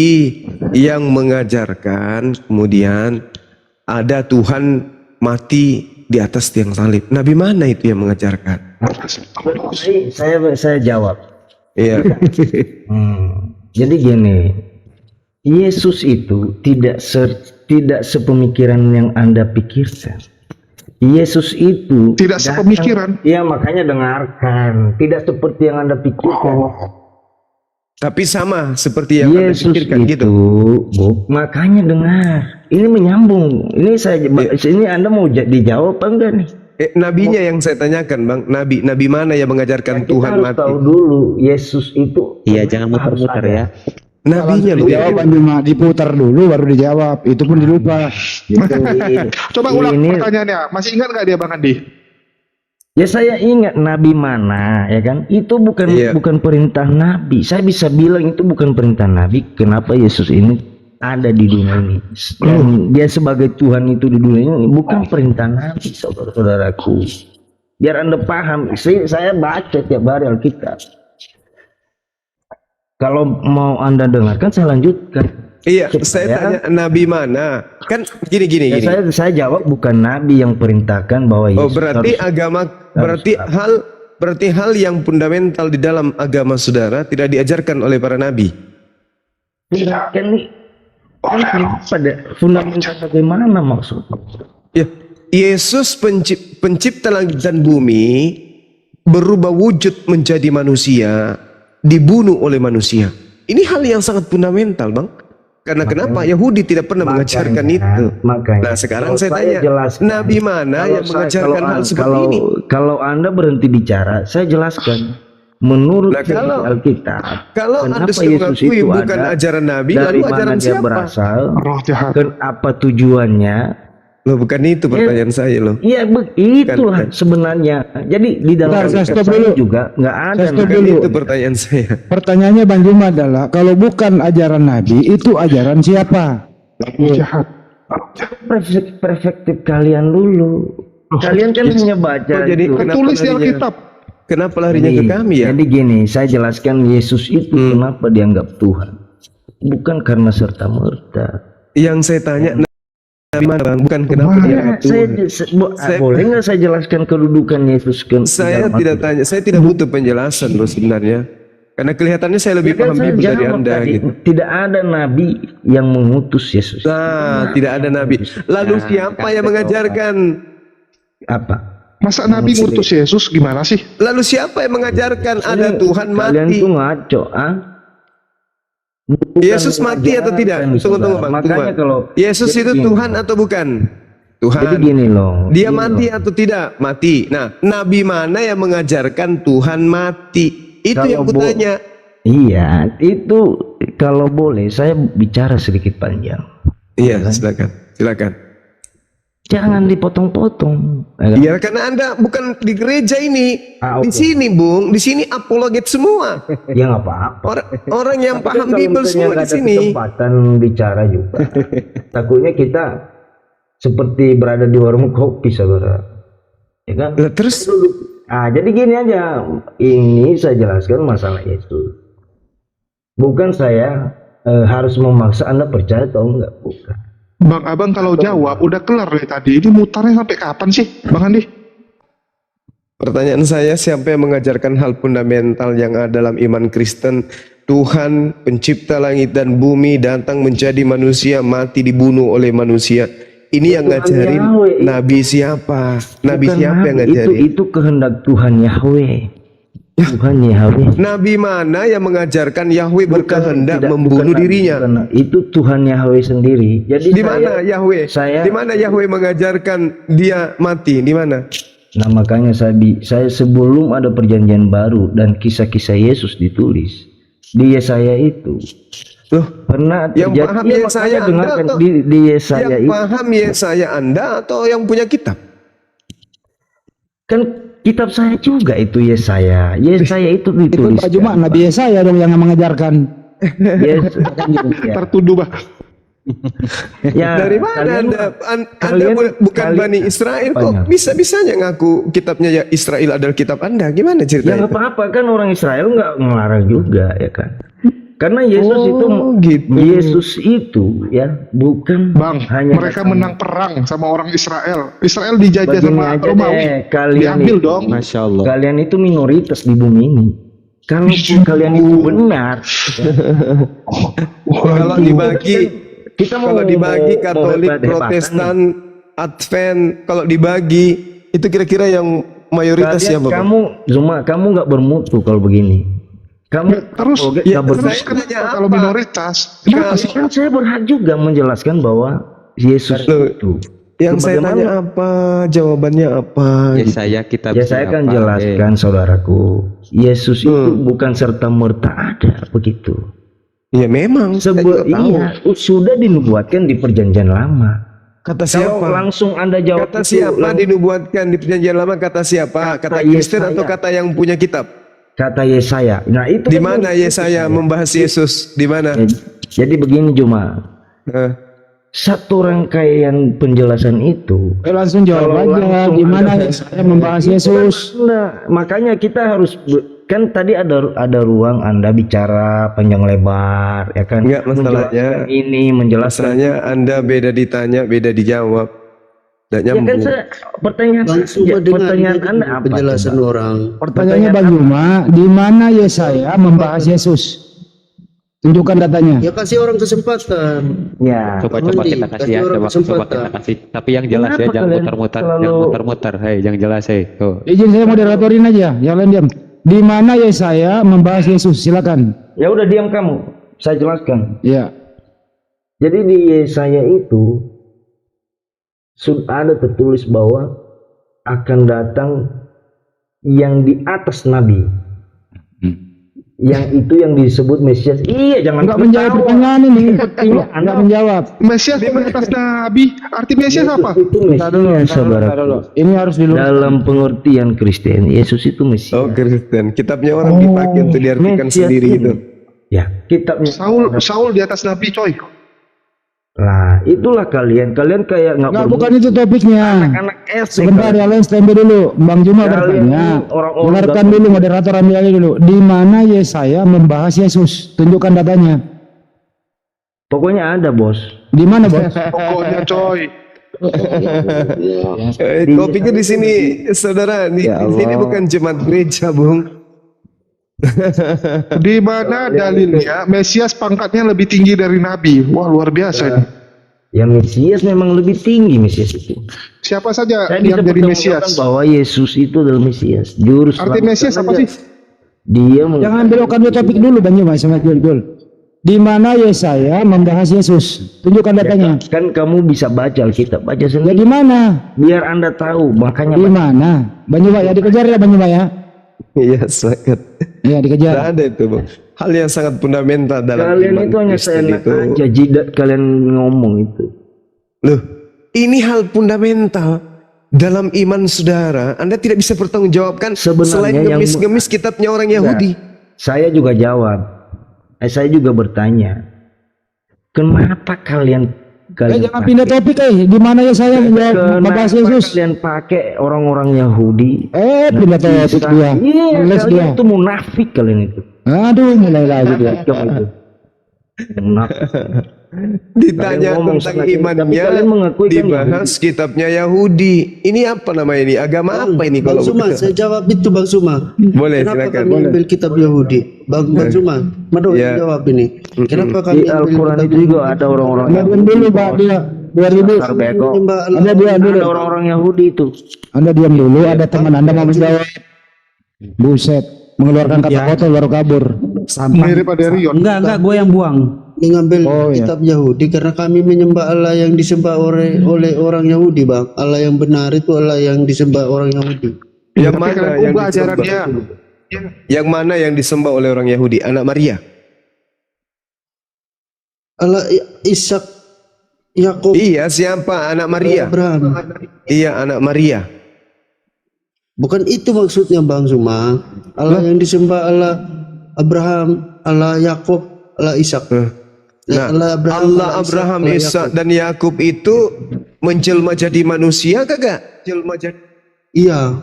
yang mengajarkan kemudian ada Tuhan mati di atas tiang salib? Nabi mana itu yang mengajarkan? Saya jawab. Iya. Jadi gini, Yesus itu tidak sepemikiran yang Anda pikirkan. Yesus itu Tidak sepemikiran. Iya, makanya dengarkan. Tidak seperti yang Anda pikirkan. Tapi sama seperti yang Anda Yesus pikirkan itu, gitu. makanya dengar. Ini menyambung. Ini Anda mau dijawab apa enggak nih? Nabinya yang saya tanyakan, Bang. Nabi mana yang mengajarkan Kita Tuhan harus mati? tahu dulu Yesus itu. Iya, jangan muter-muter ya. Nabinya loh. Dijawab cuma diputar dulu baru dijawab. Itu pun dilupa. Gitu. Coba ulang Ini- pertanyaannya. Masih ingat nggak dia Bang Andi? Ya saya ingat nabi mana, ya kan? Itu bukan Iya. bukan perintah nabi. Saya bisa bilang itu bukan perintah nabi. Kenapa Yesus ini ada di dunia ini? Dan dia sebagai Tuhan itu di dunia ini bukan perintah nabi, saudara-saudaraku. Biar Anda paham. Saya baca tiap hari Alkitab. Kalau mau Anda dengarkan, saya lanjutkan. Iya, Supaya- saya tanya nabi mana? Kan gini. Ya, saya jawab bukan nabi yang perintahkan bahwa Yesus Oh, berarti harus- agama, berarti hal yang fundamental di dalam agama saudara tidak diajarkan oleh para nabi. kan nih pada fundamental bagaimana maksudnya? Ya, Yesus pencipta langit dan bumi berubah wujud menjadi manusia, dibunuh oleh manusia. Ini hal yang sangat fundamental, Bang. Karena kenapa Yahudi tidak pernah mengajarkan itu? Makanya. Nah, sekarang Kalau saya tanya, jelaskan, nabi mana yang mengajarkan hal seperti ini? Kalau Anda berhenti bicara, saya jelaskan. Menurut Nah, kalau- Alkitab, Kalau Anda kenapa sudah Yesus mengakui itu bukan ada, ajaran nabi, dari lalu mana ajaran dia siapa? berasal, Roh jahat. dan apa tujuannya? Loh, bukan itu pertanyaan saya loh. Iya, itulah Bukan. sebenarnya. Jadi di dalam Bentar, saya Alkitab stop dulu. juga nggak ada. Saya stop nabi. dulu. Itu pertanyaan saya. Pertanyaannya Bang Juma adalah kalau bukan ajaran Nabi itu ajaran siapa? Roh jahat. Perspektif kalian dulu. Kalian kan hanya baca. Oh, jadi itu. kenapa Tulis di larinya- Alkitab. Kenapa larinya ke kami ya? Jadi gini, saya jelaskan Yesus itu kenapa dianggap Tuhan. Bukan karena serta merta. Yang saya tanya nabi mana, Bang? Bukan kenapa dia Ya, Tuhan. boleh nggak saya jelaskan kedudukan Yesus? Saya tidak tanya, saya tidak butuh penjelasan loh sebenarnya. Karena kelihatannya saya lebih paham Bible dari Anda gitu. Tidak ada nabi yang mengutus Yesus. Nah, tidak ada nabi. Lalu siapa yang mengajarkan? Apa? Masa Nabi ngutus Yesus gimana sih? Lalu siapa yang mengajarkan ada Tuhan Kalian mati? tuh ngaco, ah? Bukan Yesus mati atau tidak? mengajarkan, Tunggu, saudara. Bang. Makanya Tunggu. kalau Yesus jadi itu gini. Tuhan atau bukan? Jadi Tuhan. gini loh. Dia Gini mati loh. atau tidak? Mati. Nah, nabi mana yang mengajarkan Tuhan mati? Itu Kalau yang kutanya. Iya, itu kalau boleh saya bicara sedikit panjang. Iya, silakan. Silakan. Jangan dipotong-potong. Iya, karena Anda bukan di gereja ini. Ah, Di oke. sini, Bung. Di sini apologet semua. Ya nggak apa-apa. Orang yang Tapi paham kalau Bible misalnya semua nggak di ada sini. kesempatan bicara juga. Takutnya kita seperti berada di warung kopi, saudara. Ya kan? Lah, terus Jadi gini aja. Ini saya jelaskan masalah Yesus. Bukan saya harus memaksa Anda percaya atau enggak, bukan. Bang Abang kalau jawab udah kelar dari tadi. Ini mutarnya sampai kapan sih, Bang Andi? pertanyaan saya, siapa yang mengajarkan hal fundamental yang ada dalam iman Kristen? Tuhan pencipta langit dan bumi datang menjadi manusia, mati dibunuh oleh manusia. Ini yang Tuhan ngajarin Yahweh. nabi siapa? Nabi Bukan siapa yang nabi, ngajarin? itu kehendak Tuhan Yahweh. Tuhan Yahweh. Nabi mana yang mengajarkan Yahweh berkehendak Tidak, membunuh bukan, dirinya? bukan. Itu Tuhan Yahweh sendiri. Jadi Di mana Yahweh? saya- Di mana Yahweh mengajarkan dia mati? Di mana? Nah, makanya saya sebelum ada perjanjian baru dan kisah-kisah Yesus ditulis di Yesaya itu, Loh, Pernah yang terjadi. paham Iya, Yesaya makanya Anda dengarkan atau di Yesaya yang itu paham Yesaya Anda atau yang punya kitab? kan kitab saya juga itu Yesaya. Yesaya itu Itu ditulis. Pak Juma, Nabi Yesaya dong yang mengajarkan. Kan gitu. Ya. Tertuduh bah. Ya, Dari mana kalian- Anda kalian- bukan kalian- Bani Israel kok Apanya? bisa-bisanya ngaku kitabnya ya Israel adalah kitab Anda? Gimana Ya ceritanya? nggak apa-apa kan orang Israel nggak ngelarang juga ya kan. Karena Yesus itu gitu. Yesus itu ya bukan Bang, hanya mereka datang. menang perang sama orang Israel. Israel dijajah Begini sama aja Romawi. deh, kalian Diambil itu, dong. Masya Allah. kalian itu minoritas di bumi ini. Kalau kalian itu benar, Kalau dibagi kita mau kalau dibagi Katolik, hebat-hebatan Protestan, Advent, kalau dibagi itu kira-kira yang mayoritas kalian, siapa? Bang? kamu nggak bermutu kalau begini. Kamu Terus, nggak ya, bermutu. Terus kenapa Tanya kalau apa? minoritas? Kenapa sih? Kan saya berhak juga menjelaskan bahwa Yesus Loh, itu. Yang saya Sebagaimana- tanya apa, jawabannya apa? Yesaya kitab Ya saya kan siapa? jelaskan saudaraku, Yesus itu bukan serta merta ada begitu. Ya memang. saya juga tahu. Iya, sudah dinubuatkan di perjanjian lama. Kata Kalau siapa? langsung Anda jawab Kata itu, siapa dinubuatkan di perjanjian lama? Kata siapa? Kata Kristen Yesaya. atau kata yang punya kitab? kata Yesaya. Nah, itu Di kan mana Yesaya membahas Yesus? Di mana? Jadi begini Juma. Eh, Satu rangkaian penjelasan itu Langsung jawab Kalau aja langsung gimana ada- saya membahas Yesus. Nah, makanya kita harus kan tadi ada ruang Anda bicara panjang lebar ya kan. Enggak, masalahnya- Menjelaskan ini menjelaskan Masalahnya Anda beda ditanya, beda dijawab. Nggak ya kan nyambung. saya pertanyaan Bang Suma dengar pertanyaan ini Anda apa? penjelasan coba? orang. Pertanyaannya Bang Juma, di mana Yesaya membahas Yesus? Tunjukkan datanya. Ya kasih orang kesempatan. Ya. Coba Mandi, kita kasih kasih ya, orang coba kesempatan. kita kasih. Tapi yang jelas ya, Kenapa jangan kalian muter-muter, selalu- jangan muter-muter. Hei, yang jelas hei. Tuh. Izin saya moderatorin aja, yang lain diam. Di mana Yesaya membahas Yesus? Silakan. Ya udah diam kamu. Saya jelaskan. Ya. Jadi di Yesaya itu sudah ada tertulis bahwa akan datang yang di atas nabi. Yang itu yang disebut Mesias. Iya, jangan Enggak menjawab ketawa. pertanyaan ini. Sepertinya Anda Enggak menjawab. Mesias di atas Nabi. Arti Mesias apa? itu Mesias, saudara. Ini harus diluruskan. Dalam pengertian Kristen, Yesus itu Mesias. Oh Kristen, kitabnya orang dipakai untuk diartikan Mesias sendiri ini. itu. Ya, kitabnya. Saul di atas Nabi coy. Lah, itulah kalian kayak nggak Enggak, bermutu. bukan itu topiknya. Anak SD. Sebentar ya, lain standby dulu. Bang Juma Kalian bertanya. ini orang-orang Dengarkan nggak- dulu, moderator ambil alih dulu. Di mana Yesaya membahas Yesus? Tunjukkan datanya. Pokoknya ada, Bos. Di mana, Bos? Pokoknya coy. Topiknya di sini, saudara. Di sini bukan jemaat gereja, Bung. Di mana dalilnya Mesias pangkatnya lebih tinggi dari Nabi? Wah luar biasa ini. Ya Mesias memang lebih tinggi Mesias itu. Siapa saja Saya bisa yang jadi pertemukan Mesias? bahwa Yesus itu adalah Mesias. Juru Arti selamat. Mesias apa Karena sih? Dia Jangan belokkan dulu topik dulu, Bang Juma, sama Jul. Di mana Yesaya membahas Yesus? Tunjukkan datanya. kan kamu bisa baca Alkitab, baca Ya sendiri di mana? biar Anda tahu. Makanya Di mana? Bang Juma ya dikejar ya, Bang Juma ya. Iya, sangat. Ya Tidak dikejar. ada itu, Bang. Hal yang sangat fundamental dalam kalian iman itu hanya Kristen seenak itu. aja jidat kalian ngomong itu. Loh, ini hal fundamental dalam iman saudara. Anda tidak bisa bertanggungjawabkan Sebenarnya selain yang- ngemis-ngemis kitabnya orang Yahudi. Saya juga jawab. Saya juga bertanya. Kenapa kalian Jangan pindah topik Di mana Yesaya membahas kenapa Yesus? kalian pakai orang-orang Yahudi? Pindah topik dia. Iya, Les dia. kalian itu munafik kalian itu. Aduh, mulai lagi dia. Kamu itu. Munafik. Ditanya Kalian ngomong tentang sana sini, imannya, tapi kalian mengakui kan dibahas kitabnya Yahudi. Ini apa nama ini? Agama apa ini Bang kalau Suma, begitu? saya jawab itu Bang Suma. Boleh, Kenapa silakan. kami ambil kitab Yahudi? Bang Suma, Mado Ya. jawab ini. Kenapa kami Di ambil Al-Quran kitab itu juga ada orang-orang Biarin dulu, Pak, dia. Biarin dulu. Dasar bego. menyembah Allah? Anda diam dulu. Ada orang-orang Yahudi itu. Anda diam dulu, ada teman Anda mau menjawab. Buset, mengeluarkan kata kotor baru kabur. Sampah. Mirip ada Rion. Enggak, gue yang buang. Mengambil Oh, iya. kitab Yahudi karena kami menyembah Allah yang disembah oleh orang Yahudi, Bang. Allah yang benar itu Allah yang disembah orang Yahudi. Yang Tapi mana kalian yang ubah disembah? ajarannya. Yang mana yang disembah oleh orang Yahudi? Anak Maria. Allah Ishak, Yakub, Iya, siapa? Anak Maria. Abraham. Iya, anak Maria. Bukan itu maksudnya Bang Suma. Allah yang disembah Allah Abraham, Allah Yakub, Allah Ishak. Nah, Allah Abraham, Ishak dan Yakub itu menjelma jadi manusia kagak? Jelma jadi. Iya.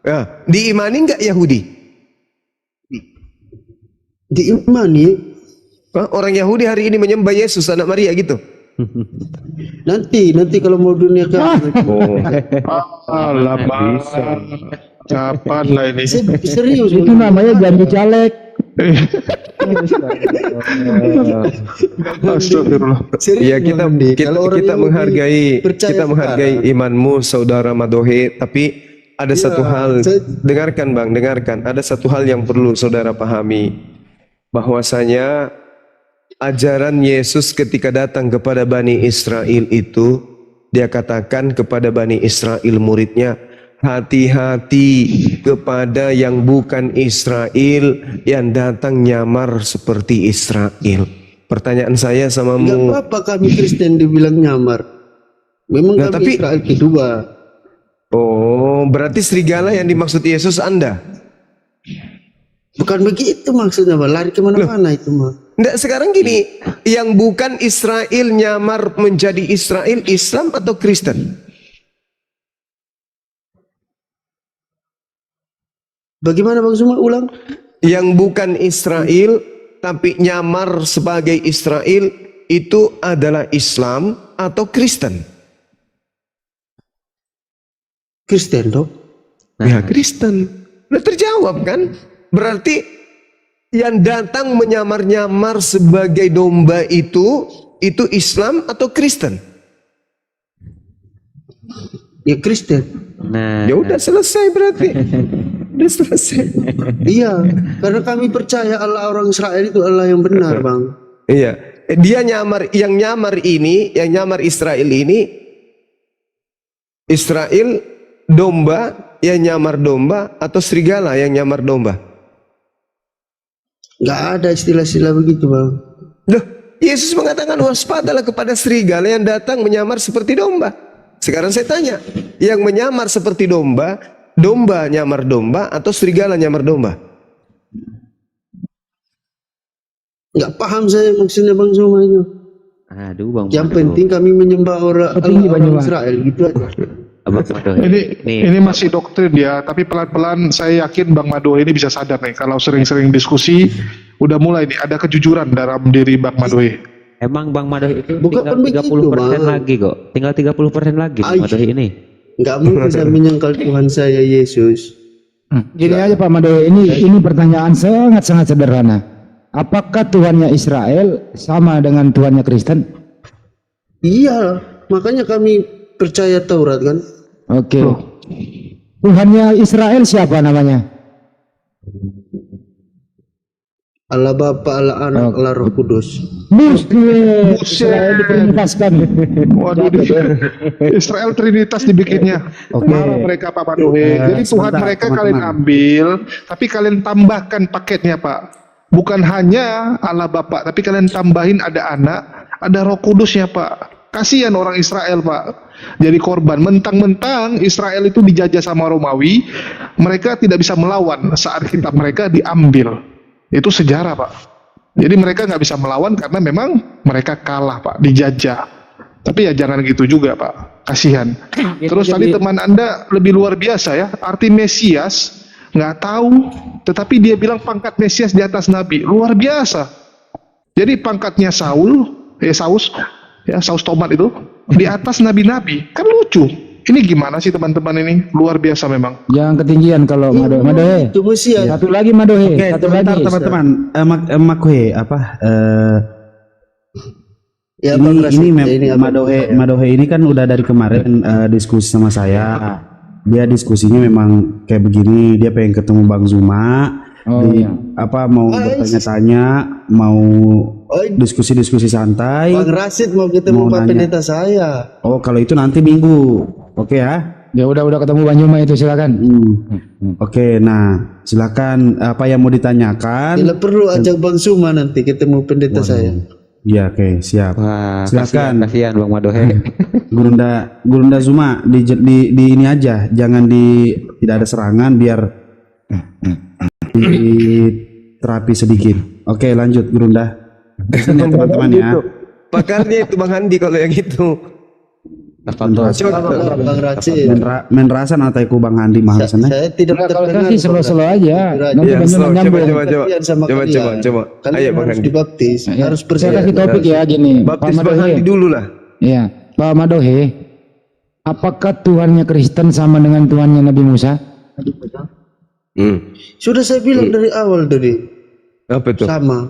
Ya, diimani nggak Yahudi? Diimani. Hah? Orang Yahudi hari ini menyembah Yesus anak Maria gitu. Nanti kalau mau dunia kan. Alamak. Kapan lah ini? Serius. Itu namanya janji caleg. Astagfirullah. Iya, kita Kalau orang Yahudi menghargai percaya kita menghargai imanmu saudara Madohe, tapi ada satu hal, dengarkan Bang, dengarkan. Ada satu hal yang perlu saudara pahami, bahwasanya ajaran Yesus ketika datang kepada Bani Israel itu, dia katakan kepada Bani Israel muridnya, hati-hati kepada yang bukan Israel yang datang nyamar seperti Israel. Pertanyaan saya Enggak samamu, apa-apa kami Kristen dibilang nyamar. Memang Nah, kami tapi- Israel kedua. oh berarti serigala yang dimaksud Yesus Anda? Bukan begitu maksudnya, Bang. Lari kemana-mana itu mah. Enggak, sekarang gini, yang bukan Israel nyamar menjadi Israel, Islam atau Kristen? Bagaimana Bang Suma ulang? Yang bukan Israel tapi nyamar sebagai Israel itu adalah Islam atau Kristen? Kristen dong. Ya Kristen. Udah terjawab kan? Berarti yang datang menyamar-nyamar sebagai domba itu Islam atau Kristen? Ya Kristen. Nah, Ya udah selesai berarti. Udah selesai. Iya, karena kami percaya Allah orang Israel itu Allah yang benar, Bang. Iya. Dia nyamar, yang nyamar Israel ini, Israel domba, yang nyamar domba atau serigala yang nyamar domba? Nggak ada istilah-istilah begitu, Bang. Loh, Yesus mengatakan waspadalah kepada serigala yang datang menyamar seperti domba. Sekarang saya tanya, yang menyamar seperti domba, domba nyamar domba atau serigala nyamar domba? Nggak paham saya maksudnya Bang Suma itu. aduh Bang Yang Mado. penting kami menyembah orang Petinggi, Allah orang Bang. Israel gitu aja. Abang Mado. Ini masih doktrin ya, tapi pelan-pelan saya yakin Bang Mado ini bisa sadar nih kalau sering-sering diskusi udah mulai nih ada kejujuran dalam diri Bang Madohi. Emang Bang Mado itu Bukan tinggal begitu, 30% Bang. lagi kok. Tinggal 30% lagi Bang Ay. Mado ini. Nggak mungkin saya menyangkal Tuhan saya Yesus. Gini aja Pak Mado, ini pertanyaan sangat-sangat sederhana. Apakah Tuhannya Israel sama dengan Tuhannya Kristen? Iya, makanya kami percaya Taurat kan. Oke. Tuhannya Israel siapa namanya? Allah Bapa, Allah Anak, Allah Roh Kudus. Muslim. Israel diprioritaskan. Waduh, Israel Trinitas dibikinnya. Marah mereka Pak Madohe. Jadi Tuhan sebentar, mereka teman-teman. kalian ambil, tapi kalian tambahkan paketnya Pak. Bukan hanya Allah Bapa, tapi kalian tambahin ada Anak, ada Roh Kudusnya Pak. Kasihan orang Israel Pak. Jadi korban. Mentang-mentang Israel itu dijajah sama Romawi, mereka tidak bisa melawan saat kitab mereka diambil. Itu sejarah Pak. Jadi mereka nggak bisa melawan karena memang mereka kalah Pak, dijajah. Tapi ya jangan gitu juga Pak, kasihan. Terus tadi teman Anda lebih luar biasa ya, arti Mesias nggak tahu, tetapi dia bilang pangkat Mesias di atas Nabi, luar biasa. Jadi pangkatnya Saus tomat itu di atas nabi-nabi, kan lucu. Ini gimana sih teman-teman ini, luar biasa memang. Jangan ketinggian kalau Madohe. Itu Mesias. Satu lagi Madohe. Oke, Satu sebentar lagi. teman-teman. Makwe Ya, Bang Rasid, ini apa? Madohe ini kan udah dari kemarin diskusi sama saya. Dia diskusinya memang kayak begini, dia pengen ketemu Bang Zuma. Oh, iya. Mau bertanya-tanya, mau diskusi-diskusi santai. Bang Rasid mau ketemu Mau Pak nanya. Pendeta saya. Oh, kalau itu nanti Minggu. Oke ya. Ya udah ketemu Bang Juma itu silakan. Oke, nah silakan apa yang mau ditanyakan. Bila perlu ajak Bang Suma nanti ketemu pendeta saya. Ya, oke, siap. Wah, Silakan. kasihan Bang Madohe. Gurunda Zuma di ini aja, jangan tidak ada serangan biar di terapi sedikit. Oke, lanjut Gurunda. Sini ya, teman-teman ya. Pakarnya itu Bang Andi kalau yang itu. Bang Raci, Men rasa nataiku Bang Andi mahal sana. saya tidak Nah, kalau terdengar. kasih selo-selo aja. Nanti Ya, banyak slow. nyambung. Kalian sama kalian. Kalian Ayo Bang harus Andi. dibaptis, Ya, harus saya percaya. kasih topik ya gini. Pak Baptis Bang Madohe. Andi dulu lah. Ya, Pak Madohe. Apakah Tuhannya Kristen sama dengan Tuhannya Nabi Musa? Sudah saya bilang dari awal tadi, Apa itu? sama.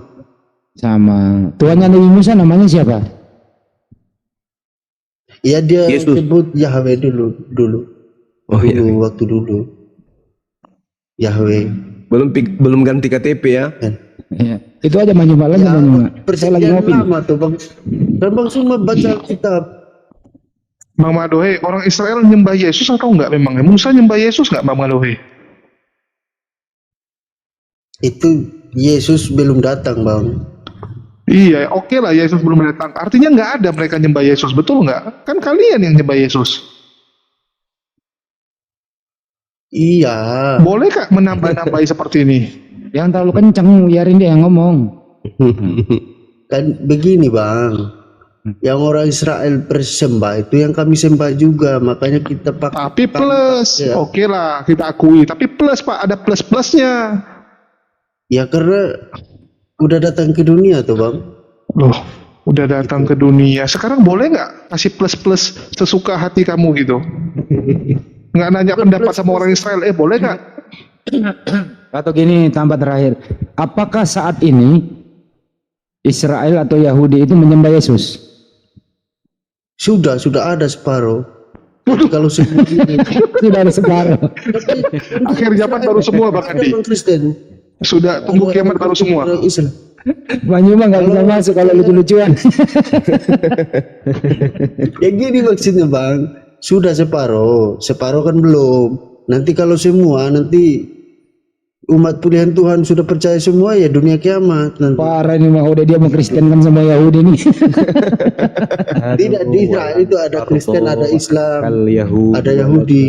Sama. Tuhannya Nabi Musa namanya siapa? Ya dia Yesus. sebut Yahweh dulu. Oh iya. Waktu dulu. Yahweh. Belum ganti KTP ya. Ya. Itu aja Manjuma lagi Manjuma. Saya lagi Perjanjian ngopi. lama tuh Bang. Dan Bang semua baca kitab. Bang Madohe, orang Israel nyembah Yesus atau enggak memangnya? Musa nyembah Yesus enggak Bang Madohe? Itu Yesus belum datang Bang. Iya, oke lah Yesus belum datang. Artinya nggak ada mereka nyembah Yesus, betul nggak? Kan kalian yang nyembah Yesus. Iya. Boleh kak menambah-nambahi seperti ini? Yang terlalu kencang, biarin dia yang ngomong. Kan begini Bang. Yang orang Israel persembah itu yang kami sembah juga, makanya kita pakai. Tapi plus, Ya. oke lah kita akui. Tapi plus pak, ada plus-plusnya. Ya karena udah datang ke dunia tuh Bang. Loh, udah datang ke dunia. Sekarang boleh nggak kasih plus-plus sesuka hati kamu gitu? Nggak nanya pendapat sama orang Israel, boleh nggak? Atau gini, tambah terakhir. Apakah saat ini Israel atau Yahudi itu menyembah Yesus? Sudah ada separuh. Tapi kalau semua Tidak ada separuh. Akhir zaman baru semua Bang Andi. orang Kristen. Sudah tunggu kiamat baru semua. Orang Islam. Manjuma nggak bisa masuk kalau lucu-lucuan. Ya gini maksudnya Bang. Sudah separuh kan belum. Nanti kalau semua nanti umat pilihan Tuhan sudah percaya semua ya dunia kiamat nanti. Parah ini mah udah dia mau Kristen kan sama Yahudi nih. Tidak di Israel itu ada Kristen, ada Islam, Yahudi, ada Yahudi.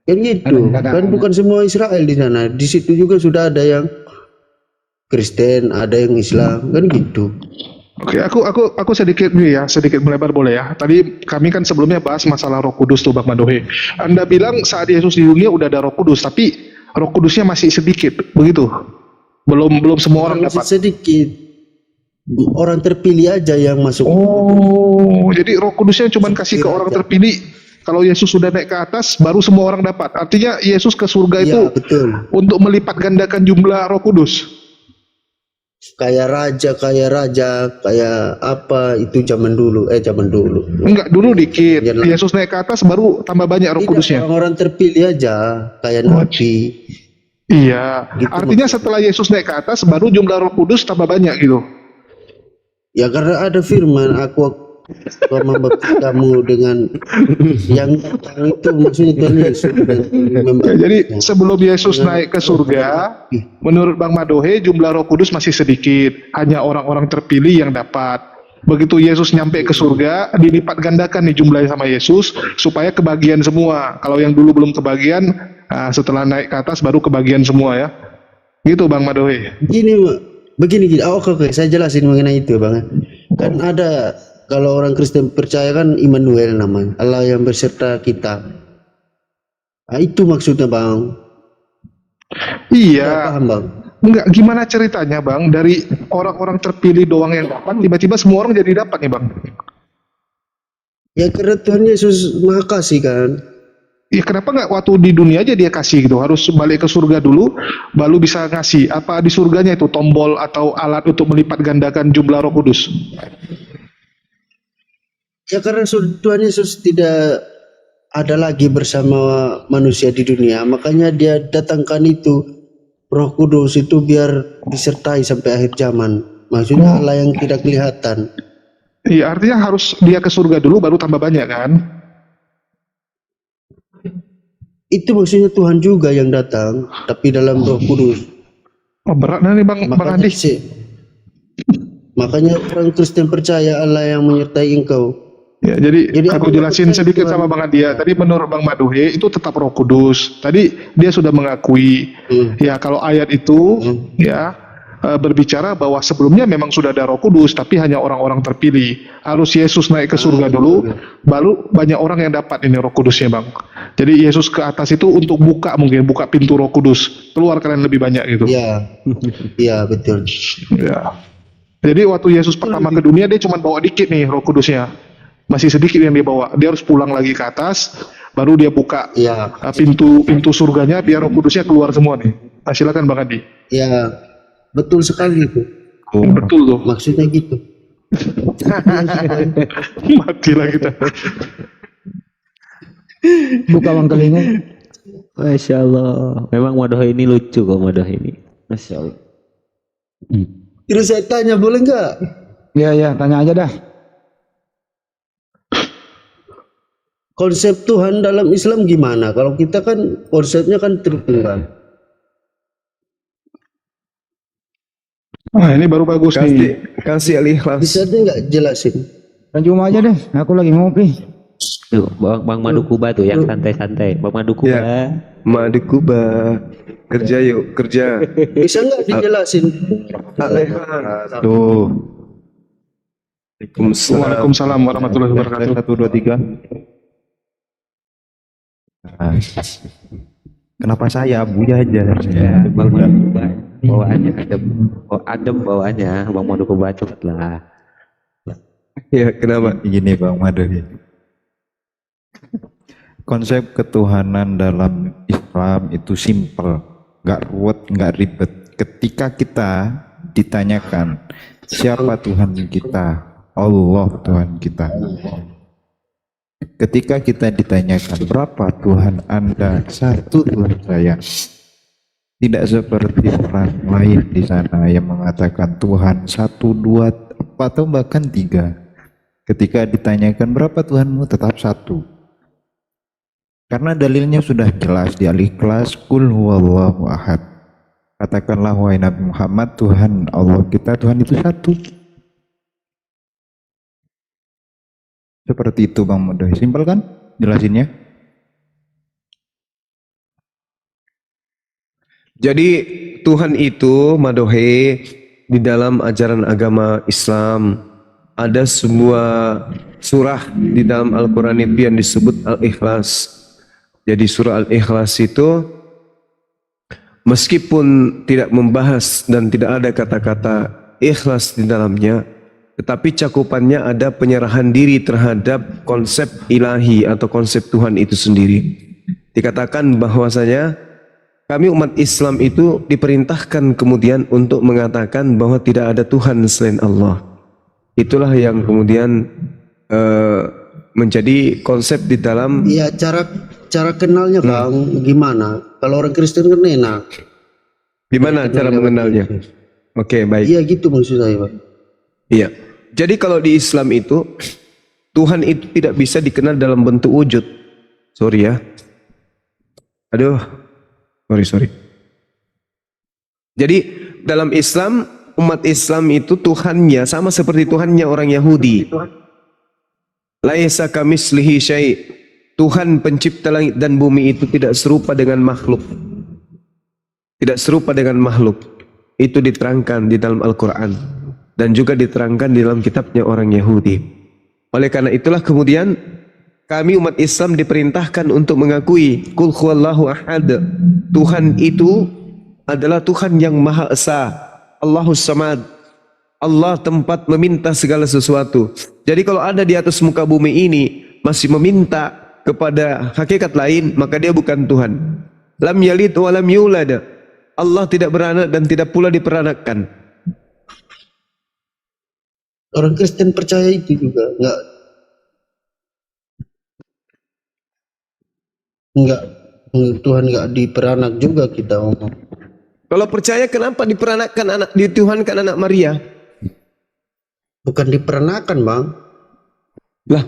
Kan gitu. Kan bukan semua Israel di sana. Di situ juga sudah ada yang Kristen, ada yang Islam, kan gitu. Oke, aku sedikit nih ya, sedikit melebar boleh ya. Tadi kami kan sebelumnya bahas masalah Roh Kudus tuh Bang Madohe. Anda bilang saat Yesus di dunia udah ada Roh Kudus, tapi Roh Kudusnya masih sedikit, begitu? Belum semua orang Masih dapat. sedikit. Orang terpilih aja yang masuk. Oh, jadi Roh Kudusnya cuma kasih ke orang terpilih. Kalau Yesus sudah naik ke atas, baru semua orang dapat. Artinya Yesus ke surga itu Iya, betul. untuk melipat gandakan jumlah Roh Kudus. Kayak raja, kayak apa itu zaman dulu. Enggak, dulu dikit. Jangan- Yesus naik ke atas baru tambah banyak Roh Tidak, Kudusnya. orang-orang terpilih aja, kayak nabi. Iya. Gitu Artinya setelah Yesus naik ke atas baru jumlah Roh Kudus tambah banyak gitu. Ya karena ada firman, aku membaptis kamu dengan yang datang itu maksudnya Tuhan Yesus. Ya, jadi sebelum Yesus naik ke surga, menurut Bang Madohe jumlah Roh Kudus masih sedikit, hanya orang-orang terpilih yang dapat. Begitu Yesus nyampe ke surga, dilipat gandakan nih jumlahnya sama Yesus supaya kebagian semua. Kalau yang dulu belum kebagian, setelah naik ke atas baru kebagian semua ya. Gitu Bang Madohe. Begini. Oke, saya jelasin mengenai itu Bang. Kan ada, kalau orang Kristen percaya kan Immanuel namanya, Allah yang berserta kita. Itu maksudnya Bang. Iya. Paham Bang? Enggak, gimana ceritanya Bang? Dari orang-orang terpilih doang yang dapat, tiba-tiba semua orang jadi dapat nih Bang. Ya karena Tuhan Yesus Maha Kasih kan. Ya kenapa nggak waktu di dunia aja dia kasih gitu? Harus balik ke surga dulu, baru bisa ngasih. Apa di surganya itu tombol atau alat untuk melipat gandakan jumlah Roh Kudus? Ya karena Tuhan Yesus tidak ada lagi bersama manusia di dunia, makanya dia datangkan itu Roh Kudus itu biar disertai sampai akhir zaman. Maksudnya Allah yang tidak kelihatan. Iya, artinya harus dia ke surga dulu baru tambah banyak kan? Itu maksudnya Tuhan juga yang datang, tapi dalam Roh Kudus. Oh, berat nih Bang Andi. Makanya orang Kristen percaya Allah yang menyertai engkau. Ya, jadi aku aku jelasin percaya sedikit Tuhan. sama Bang Adia. Tadi menurut Bang Maduhe itu tetap Roh Kudus. Tadi dia sudah mengakui. Ya, kalau ayat itu ya berbicara bahwa sebelumnya memang sudah ada Roh Kudus, tapi hanya orang-orang terpilih. Harus Yesus naik ke surga dulu, baru banyak orang yang dapat ini Roh Kudusnya, Bang. Jadi Yesus ke atas itu untuk buka pintu Roh Kudus. Keluar kalian lebih banyak gitu. Iya, iya betul. Ya. Jadi waktu Yesus pertama ke dunia dia cuma bawa dikit nih Roh Kudusnya. Masih sedikit yang dia bawa. Dia harus pulang lagi ke atas, baru dia buka Iya, pintu surganya biar Roh Kudusnya keluar semua nih. Nah, silakan Bang Adi. iya betul sekali itu. Betul tuh. Maksudnya gitu. Matilah kita. Buka Bang telinga. Masya Allah. Memang Madoh ini lucu kok Madoh ini. Masya Allah. Terus saya tanya boleh nggak? Ya, tanya aja dah. Konsep Tuhan dalam Islam gimana? Kalau kita kan konsepnya kan Tritunggal. Nah, ini baru bagus nih. Kasih Al-Ikhlas. Bisa dia nggak jelasin? Dan cuma aja deh, aku lagi ngopi. Tuh, Bang Madu Kuba tuh yang santai-santai. Bang Madu Kuba. Ya. Madu Kuba. Kerja yuk, kerja. Bisa nggak dijelasin? Al-Ikhlas. Tuh. Waalaikumsalam warahmatullahi wabarakatuh. 1, 2, 3. Nah, kenapa saya Buya aja? Ya, Bang Madu Kuba. Bawaannya adem bawaannya. Bang Madu Kuba cepatlah. Ya, kenapa? Gini Bang Madu, konsep ketuhanan dalam Islam itu simple, nggak ruwet, nggak ribet. Ketika kita ditanyakan siapa Tuhan kita, Allah Tuhan kita. Ketika kita ditanyakan berapa Tuhan Anda, satu Tuhan saya. Tidak seperti orang lain di sana yang mengatakan Tuhan 1, 2, atau bahkan 3. Ketika ditanyakan berapa Tuhanmu, tetap 1. Karena dalilnya sudah jelas di Al-Ikhlas, Qul huwallahu ahad. Katakanlah wahai Nabi Muhammad, Tuhan Allah kita, Tuhan itu 1. Seperti itu Bang Madoh. Simpel kan jelasinnya? Jadi Tuhan itu Madohe di dalam ajaran agama Islam ada sebuah surah di dalam Al-Quran itu yang disebut Al-Ikhlas. Jadi surah Al-Ikhlas itu meskipun tidak membahas dan tidak ada kata-kata ikhlas di dalamnya, tetapi cakupannya ada penyerahan diri terhadap konsep ilahi atau konsep Tuhan itu sendiri. Dikatakan bahwasanya kami umat Islam itu diperintahkan kemudian untuk mengatakan bahwa tidak ada Tuhan selain Allah. Itulah yang kemudian menjadi konsep di dalam. Iya, cara kenalnya Bang gimana? Kalau orang Kristen kan enak. Gimana cara mengenalnya? Oke, baik. Iya gitu maksud saya Bang. Iya. Jadi kalau di Islam itu Tuhan itu tidak bisa dikenal dalam bentuk wujud. Sorry ya. Aduh. Sorry. Jadi dalam Islam, umat Islam itu Tuhannya sama seperti Tuhannya orang Yahudi. Laisa kamislihi syai'. Tuhan pencipta langit dan bumi itu tidak serupa dengan makhluk. Tidak serupa dengan makhluk. Itu diterangkan di dalam Al-Quran. Dan juga diterangkan di dalam kitabnya orang Yahudi. Oleh karena itulah kemudian kami umat Islam diperintahkan untuk mengakui Qul huwallahu ahad. Tuhan itu adalah Tuhan yang Maha Esa. Allahus Samad. Allah tempat meminta segala sesuatu. Jadi kalau ada di atas muka bumi ini masih meminta kepada hakikat lain, maka dia bukan Tuhan. Lam yalid wa lam yulad. Allah tidak beranak dan tidak pula diperanakkan. Orang Kristen percaya itu juga enggak Tuhan enggak diperanak juga kita ngomong. Kalau percaya kenapa diperanakkan anak, dituhankan anak Maria? Bukan diperanakan Bang. Lah,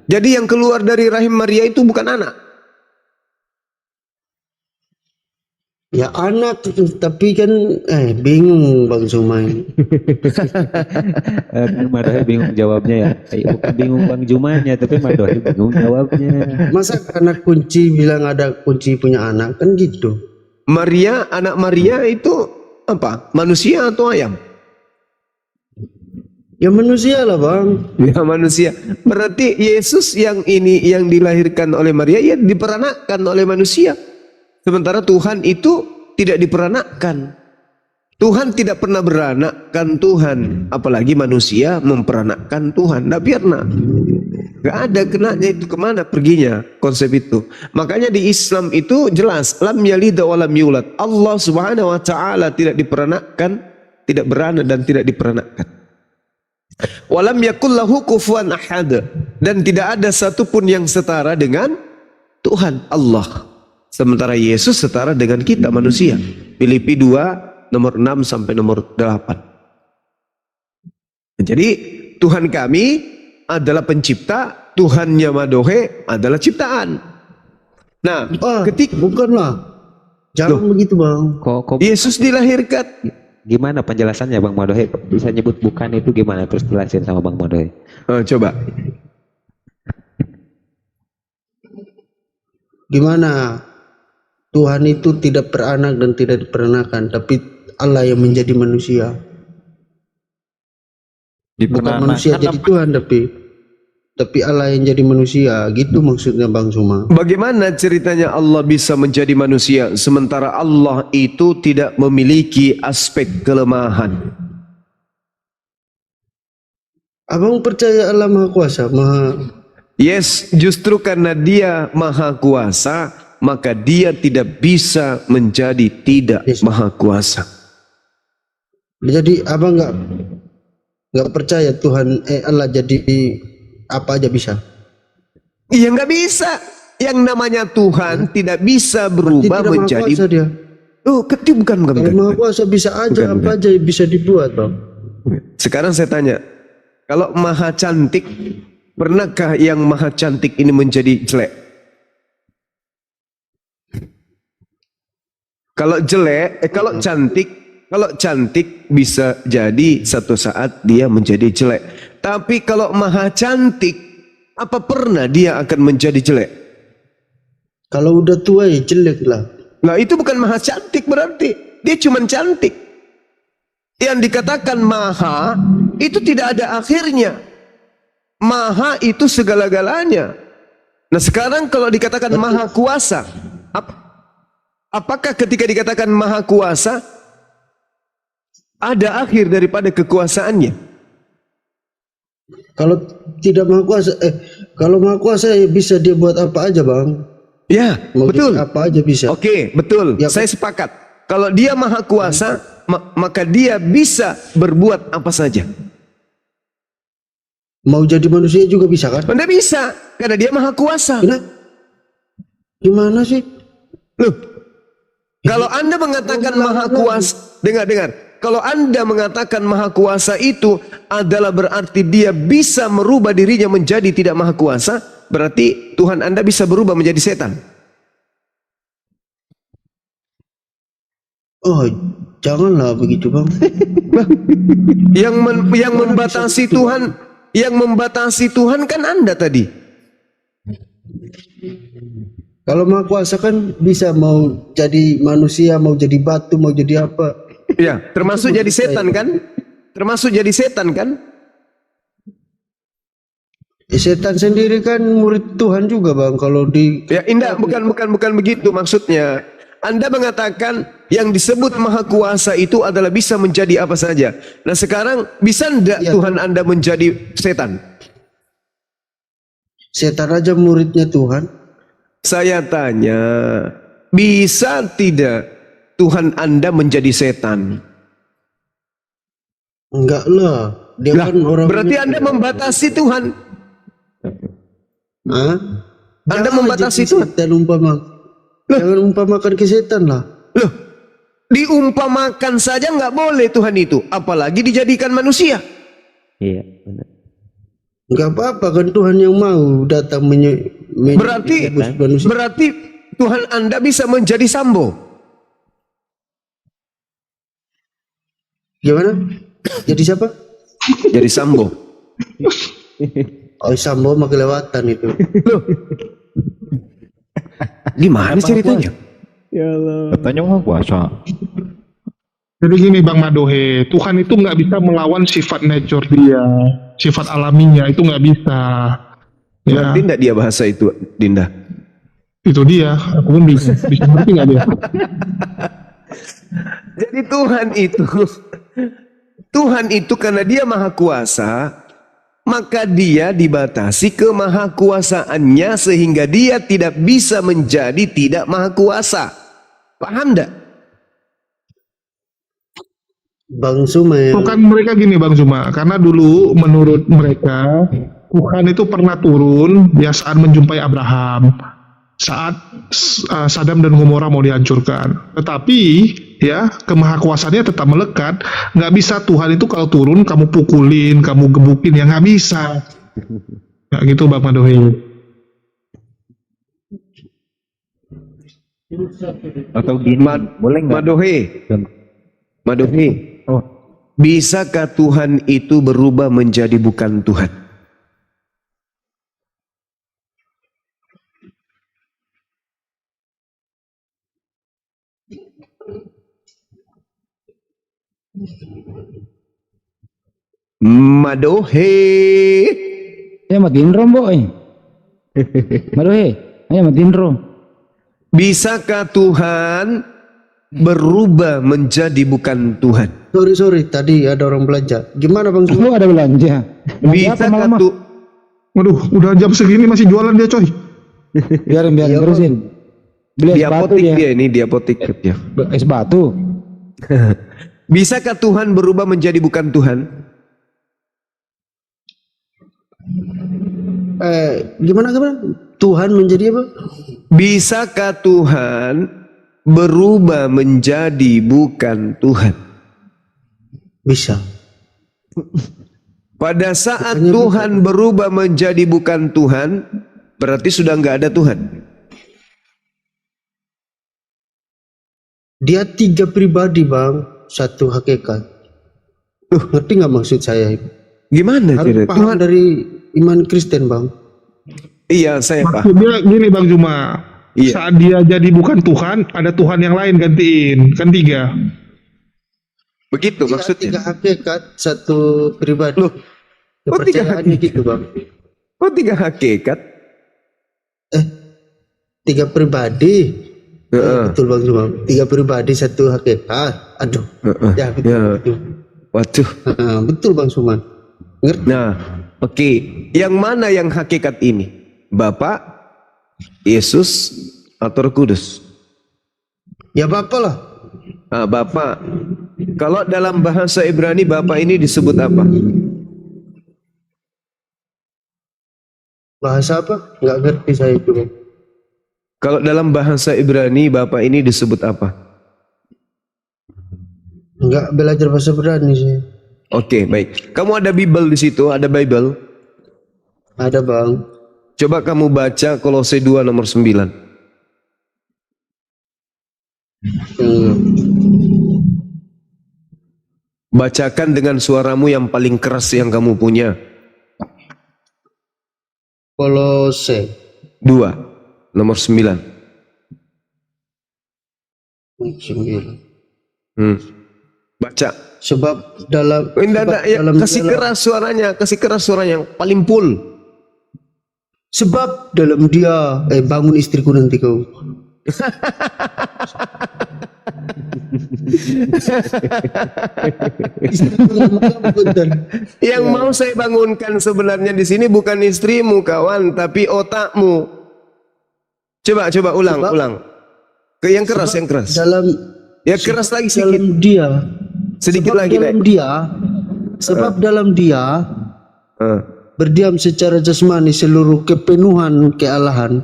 jadi yang keluar dari rahim Maria itu bukan anak. Ya anak, tapi kan bingung Bang Suma. Kan Madohi bingung jawabnya ya. Bukan bingung Bang Jumanya, tapi Madohi bingung jawabnya. Masa anak kunci bilang ada kunci punya anak, kan gitu. Maria, anak Maria itu apa? Manusia atau ayam? Ya manusia lah Bang. Ya manusia. Berarti Yesus yang ini yang dilahirkan oleh Maria, ya diperanakkan oleh manusia. Sementara Tuhan itu tidak diperanakkan. Tuhan tidak pernah beranakkan Tuhan, apalagi manusia memperanakkan Tuhan. Tidak pernah. Gak ada kenanya itu, kemana perginya konsep itu. Makanya di Islam itu jelas, lam yalida wa lam yulad. Allah Subhanahu wa taala tidak diperanakkan, tidak beranak dan tidak diperanakkan. Walam yakul lahu kufuwan ahad, dan tidak ada satupun yang setara dengan Tuhan Allah. Sementara Yesus setara dengan kita manusia. Filipi 2 nomor 6 sampai nomor 8. Jadi Tuhan kami adalah pencipta, Tuhannya Madohe adalah ciptaan. Nah, ketika bukanlah. Jangan begitu Bang. Kok Yesus dilahirkan, gimana penjelasannya Bang Madohi? Bisa nyebut bukan itu gimana? Terus jelasin sama Bang Madohi. coba. Gimana? Tuhan itu tidak beranak dan tidak diperanakan, tapi Allah yang menjadi manusia. Bukan manusia jadi Tuhan, tapi Allah yang jadi manusia, gitu maksudnya Bang Suma. Bagaimana ceritanya Allah bisa menjadi manusia sementara Allah itu tidak memiliki aspek kelemahan? Abang percaya Allah Maha Kuasa, Yes, justru karena Dia Maha Kuasa, maka Dia tidak bisa menjadi tidak Maha Kuasa. Jadi abang nggak percaya Tuhan Allah jadi apa aja bisa? Iya, nggak bisa. Yang namanya Tuhan tidak bisa berubah tidak menjadi. Maha Kuasa dia. Oh, itu bukan. Kalau Maha Kuasa bisa aja, apa aja bisa dibuat Bang. Sekarang saya tanya, kalau Maha Cantik, pernahkah yang Maha Cantik ini menjadi jelek? Kalau jelek, kalau cantik bisa jadi satu saat dia menjadi jelek. Tapi kalau Maha Cantik, apa pernah dia akan menjadi jelek? Kalau udah tua ya jelek lah. Nah itu bukan Maha Cantik berarti, dia cuma cantik. Yang dikatakan Maha itu tidak ada akhirnya. Maha itu segala-galanya. Nah sekarang kalau dikatakan Maha Kuasa, apakah ketika dikatakan Maha Kuasa ada akhir daripada kekuasaannya? Kalau tidak Maha Kuasa, kalau Maha Kuasa ya bisa dia buat apa aja Bang. Ya, betul. Apa aja bisa. Oke, betul. Ya, saya sepakat. Kalau dia Maha Kuasa, maka dia bisa berbuat apa saja. Mau jadi manusia juga bisa kan? Anda bisa, karena dia Maha Kuasa. Gimana sih? Loh, kalau Anda mengatakan Maha Kuasa, dengar. Kalau Anda mengatakan Maha Kuasa itu adalah berarti dia bisa merubah dirinya menjadi tidak Maha Kuasa, berarti Tuhan Anda bisa berubah menjadi setan. Oh, janganlah begitu Bang. yang membatasi Tuhan, yang membatasi Tuhan kan Anda tadi. Kalau Maha Kuasa kan bisa mau jadi manusia, mau jadi batu, mau jadi apa. Ya, termasuk jadi setan kan? Termasuk jadi setan kan? Setan sendiri kan murid Tuhan juga Bang. Kalau di ya indah, bukan begitu maksudnya. Anda mengatakan yang disebut Maha Kuasa itu adalah bisa menjadi apa saja. Nah sekarang bisa enggak Tuhan Anda menjadi setan? Setan aja muridnya Tuhan. Saya tanya, bisa tidak Tuhan Anda menjadi setan? Enggak lah, dia kan orang. Berarti Anda membatasi Tuhan. Hah? Anda membatasi Tuhan. Jangan umpamakan ke setan lah. Loh, diumpamakan saja nggak boleh Tuhan itu, apalagi dijadikan manusia. Iya, benar. Enggak apa-apa kan Tuhan yang mau datang berarti Tuhan Anda bisa menjadi Sambo. Gimana? Jadi siapa? Jadi Sambo. Oh, Sambo mah kelewatan itu. Gimana ceritanya? Katanya Maha Kuasa. Jadi gini Bang Madohe, Tuhan itu nggak bisa melawan sifat nature dia, sifat alaminya itu nggak bisa. Ya, Ngerti enggak dia bahasa itu, Dinda? itu dia. Aku pun bisa ngerti nggak dia? Jadi Tuhan itu karena dia maha kuasa, maka dia dibatasi kemahakuasaannya sehingga dia tidak bisa menjadi tidak maha kuasa. Paham enggak? Bang Suma yang Bukan mereka gini Bang Zuma, karena dulu menurut mereka Tuhan itu pernah turun ya saat menjumpai Abraham, saat Sodom dan Gomora mau dihancurkan. Tetapi ya kemahakuasaannya tetap melekat. Nggak bisa Tuhan itu kalau turun kamu pukulin, kamu gebukin, ya nggak bisa. Nggak gitu Bang Madohe. Atau gini, boleh nggak? Madohe. Oh, Bisakah Tuhan itu berubah menjadi bukan Tuhan? Madohe. Ya matiin rom boy. Madohe, ayo matiin rom. Bisakah Tuhan berubah menjadi bukan Tuhan? sorry tadi ada orang belanja. Gimana Bang Suma? Lu ada belanja? Belanja apa Bisakah malam? Tuhan? Waduh, udah jam segini masih jualan dia coy. Biarin terusin. Beli Di es batu apotik dia. dia ini, di apotik ya. Es batu. Bisakah Tuhan berubah menjadi bukan Tuhan? Gimana? Tuhan menjadi apa? Bisakah Tuhan berubah menjadi bukan Tuhan? Bisa. Pada saat Tuhan berubah menjadi bukan Tuhan, berarti sudah nggak ada Tuhan. Dia 3 pribadi Bang, satu hakikat. Ngerti nggak maksud saya itu? Gimana Harus cerita? paham dari iman Kristen Bang. Iya, saya paham. Maksudnya gini Bang Zuma, Iya. saat dia jadi bukan Tuhan, ada Tuhan yang lain gantiin, kan 3. Begitu Dia maksudnya. 3 hakikat, satu pribadi. Loh, kok 3 Kepercayaannya hakikat? gitu Bang. Kok 3 hakikat? 3 pribadi. Heeh. Betul Bang Zuma. 3 pribadi, satu hakikat. Aduh. Ya betul. Ya. Betul. Waduh. Betul Bang Suman. Ngerti? Nah, oke. Yang mana yang hakikat ini? Bapa, Yesus, atau Roh Kudus? Ya Bapak lah. Bapa. Kalau dalam bahasa Ibrani Bapa ini disebut apa? Bahasa apa? Nggak ngerti saya itu Bang. Kalau dalam bahasa Ibrani Bapa ini disebut apa? Nggak belajar bahasa Ibrani saya. Oke, baik. Kamu ada Bible di situ, ada Bible. Ada Bang. Coba kamu baca Kolose 2 nomor 9. Bacakan dengan suaramu yang paling keras yang kamu punya. Kolose 2 nomor 9. 9. Baca. Sebab dalam Kasih keras suaranya yang paling full. Sebab dalam dia bangun istriku nanti kau. Yang mau saya bangunkan sebenarnya di sini bukan istrimu kawan, tapi otakmu. Coba ulang. Yang keras. Dalam Ya keras lagi sedikit. dalam dia. Sedikit Sebab lagi dalam naik. dia. Sebab dalam dia berdiam secara jasmani seluruh kepenuhan kealahan.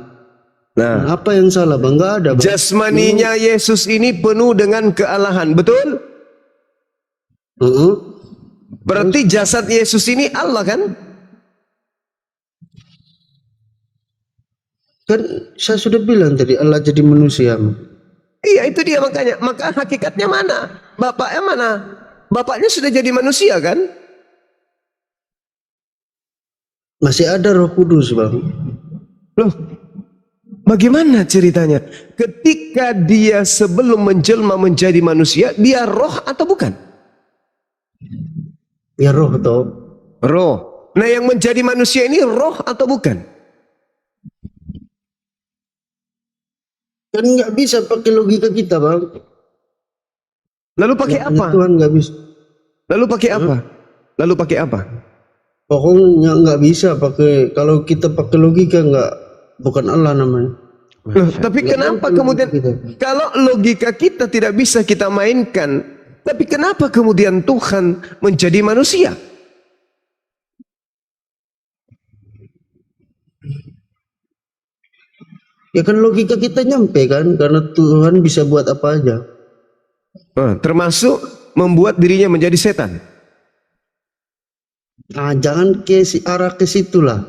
Nah, Apa yang salah Bang? Nggak ada Bang. jasmaninya Yesus ini penuh dengan kealahan, betul? Berarti jasad Yesus ini Allah kan? Kan saya sudah bilang tadi Allah jadi manusia. Iya itu dia makanya. Maka hakikatnya mana? Bapaknya mana? bapaknya sudah jadi manusia kan? Masih ada Roh Kudus, Bang. Loh, bagaimana ceritanya? Ketika dia sebelum menjelma menjadi manusia, dia roh atau bukan? Ya roh toh. Roh. Nah, yang menjadi manusia ini roh atau bukan? Kan nggak bisa pakai logika kita, Bang. Lalu pakai apa? Tuhan nggak bisa. Lalu pakai apa? Lalu pakai apa? Pokoknya nggak bisa pakai, kalau kita pakai logika nggak, bukan Allah namanya. Loh, tapi kenapa kemudian kalau logika kita tidak bisa kita mainkan, tapi kenapa kemudian Tuhan menjadi manusia? Ya kan logika kita nyampe kan, karena Tuhan bisa buat apa aja. Termasuk membuat dirinya menjadi setan. Nah, jangan arah ke situ lah.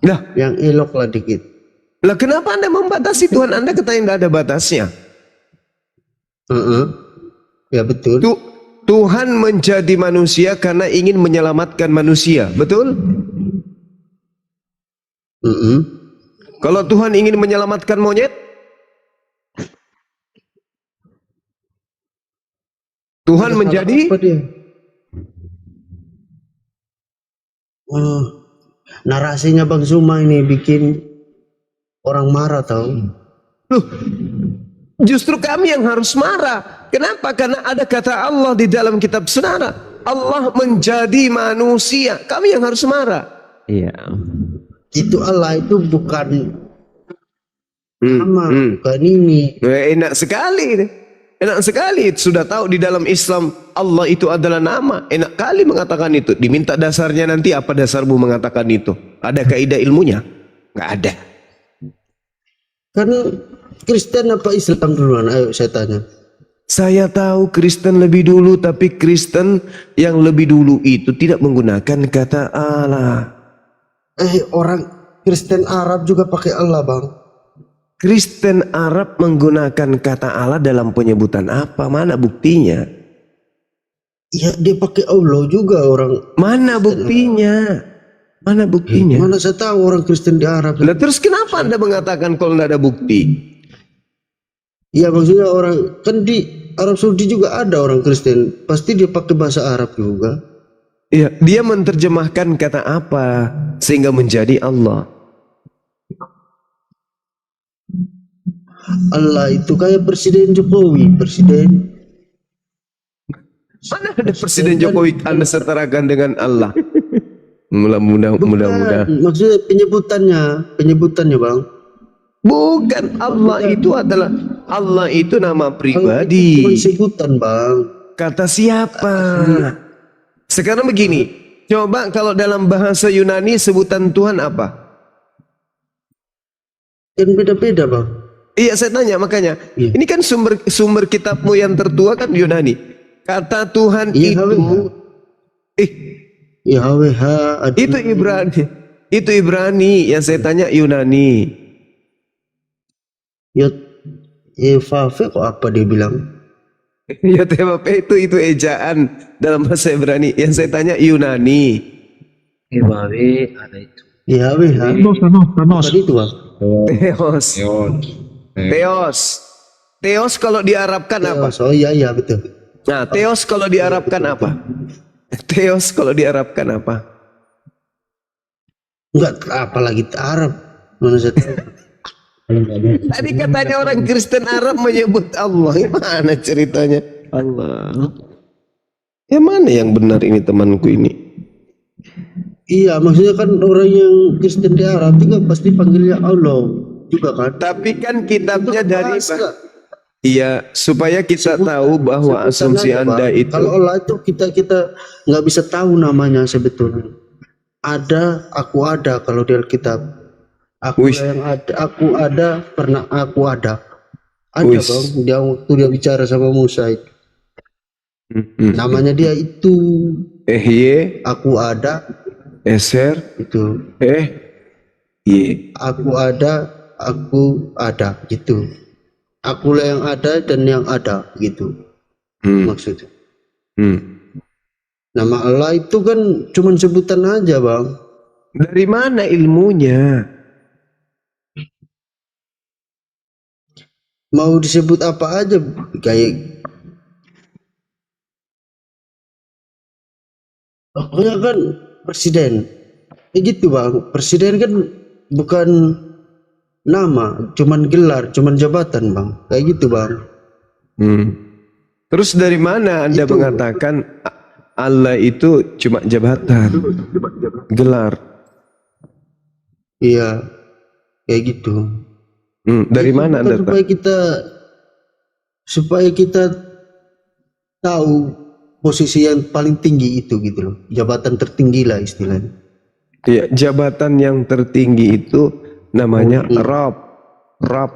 Nah, yang elok lah dikit. Lah kenapa Anda membatasi Tuhan? Anda katanya tidak ada batasnya. Ya betul. Tuhan menjadi manusia karena ingin menyelamatkan manusia, betul? Kalau Tuhan ingin menyelamatkan monyet, Tuhan menjadi narasinya Bang Zuma ini bikin orang marah tahu. Loh, justru kami yang harus marah. Kenapa? Karena ada kata Allah di dalam kitab saudara. Allah menjadi manusia. Kami yang harus marah. Iya. Itu Allah itu bukan bukan ini. Enak sekali. Enak sekali. Sudah tahu di dalam Islam Allah itu adalah nama. Enak kali mengatakan itu. Diminta dasarnya nanti, apa dasarmu mengatakan itu? Ada kaidah ilmunya? Nggak ada. Kan Kristen apa Islam duluan? Ayo saya tanya. Saya tahu Kristen lebih dulu, tapi Kristen yang lebih dulu itu tidak menggunakan kata Allah. Orang Kristen Arab juga pakai Allah, Bang. Kristen Arab menggunakan kata Allah dalam penyebutan apa? Mana buktinya? Ya dia pakai Allah juga orang. Mana buktinya? Mana buktinya? Mana saya tahu orang Kristen di Arab. Lah terus kenapa Anda mengatakan kalau tidak ada bukti? Ya maksudnya orang kan di Arab Saudi juga ada orang Kristen. Pasti dia pakai bahasa Arab juga. Iya, dia menerjemahkan kata apa sehingga menjadi Allah. Allah itu kayak Presiden Jokowi, presiden. Mana ada Presiden Jokowi Anda setarakan dengan Allah? Mudah-mudahan. Maksudnya penyebutannya Bang. Bukan, Allah itu adalah, Allah itu nama pribadi. Bukan sebutan Bang. Kata siapa? Sekarang begini, coba kalau dalam bahasa Yunani sebutan Tuhan apa? Kan beda-beda Bang. Iya, saya tanya makanya. Iya. Ini kan sumber kitabmu yang tertua kan Yunani. Kata Tuhan itu YHWH itu Ibrani. Itu Ibrani, yang saya tanya Yunani. YHWH kok apa dia bilang? YHWH itu ejaan dalam bahasa Ibrani. Yang saya tanya Yunani. YHWH ada itu. YHWH. Tadi itu Bang. Theos kalau diarabkan apa? Oh iya betul. Nah, Theos kalau diarabkan apa? Theos kalau diarabkan apa? Enggak, apalagi Arab. Mana saya tahu. Tadi katanya orang Kristen Arab menyebut Allah. Gimana ceritanya? Allah. Yang mana yang benar ini temanku ini? Iya, maksudnya kan orang yang Kristen di Arab juga pasti panggilnya Allah juga kan. Tapi kan kitabnya dari iya, supaya kita tahu bahwa asumsi Anda itu. Kalau Allah itu kita nggak bisa tahu namanya sebetulnya. Aku ada kalau di Alkitab. Aku ada, pernah aku ada. Ada Bang, dia waktu dia bicara sama Musa itu. Namanya dia itu aku ada. Eser itu. Aku ada gitu. Akulah yang ada dan yang ada gitu. Maksudnya. Nama Allah itu kan cuman sebutan aja, Bang. Dari mana ilmunya? Mau disebut apa aja kayak pokoknya kan presiden. Gitu, Bang. Presiden kan bukan nama, cuman gelar, cuman jabatan, Bang. Kayak gitu, Bang. Terus dari mana Anda Itu. mengatakan Allah itu cuma jabatan, gelar? Iya. Kayak gitu. Dari Itu mana bukan Anda supaya kita tahu posisi yang paling tinggi itu gitu loh. Jabatan tertinggi lah istilahnya. Iya, jabatan yang tertinggi itu namanya Rab.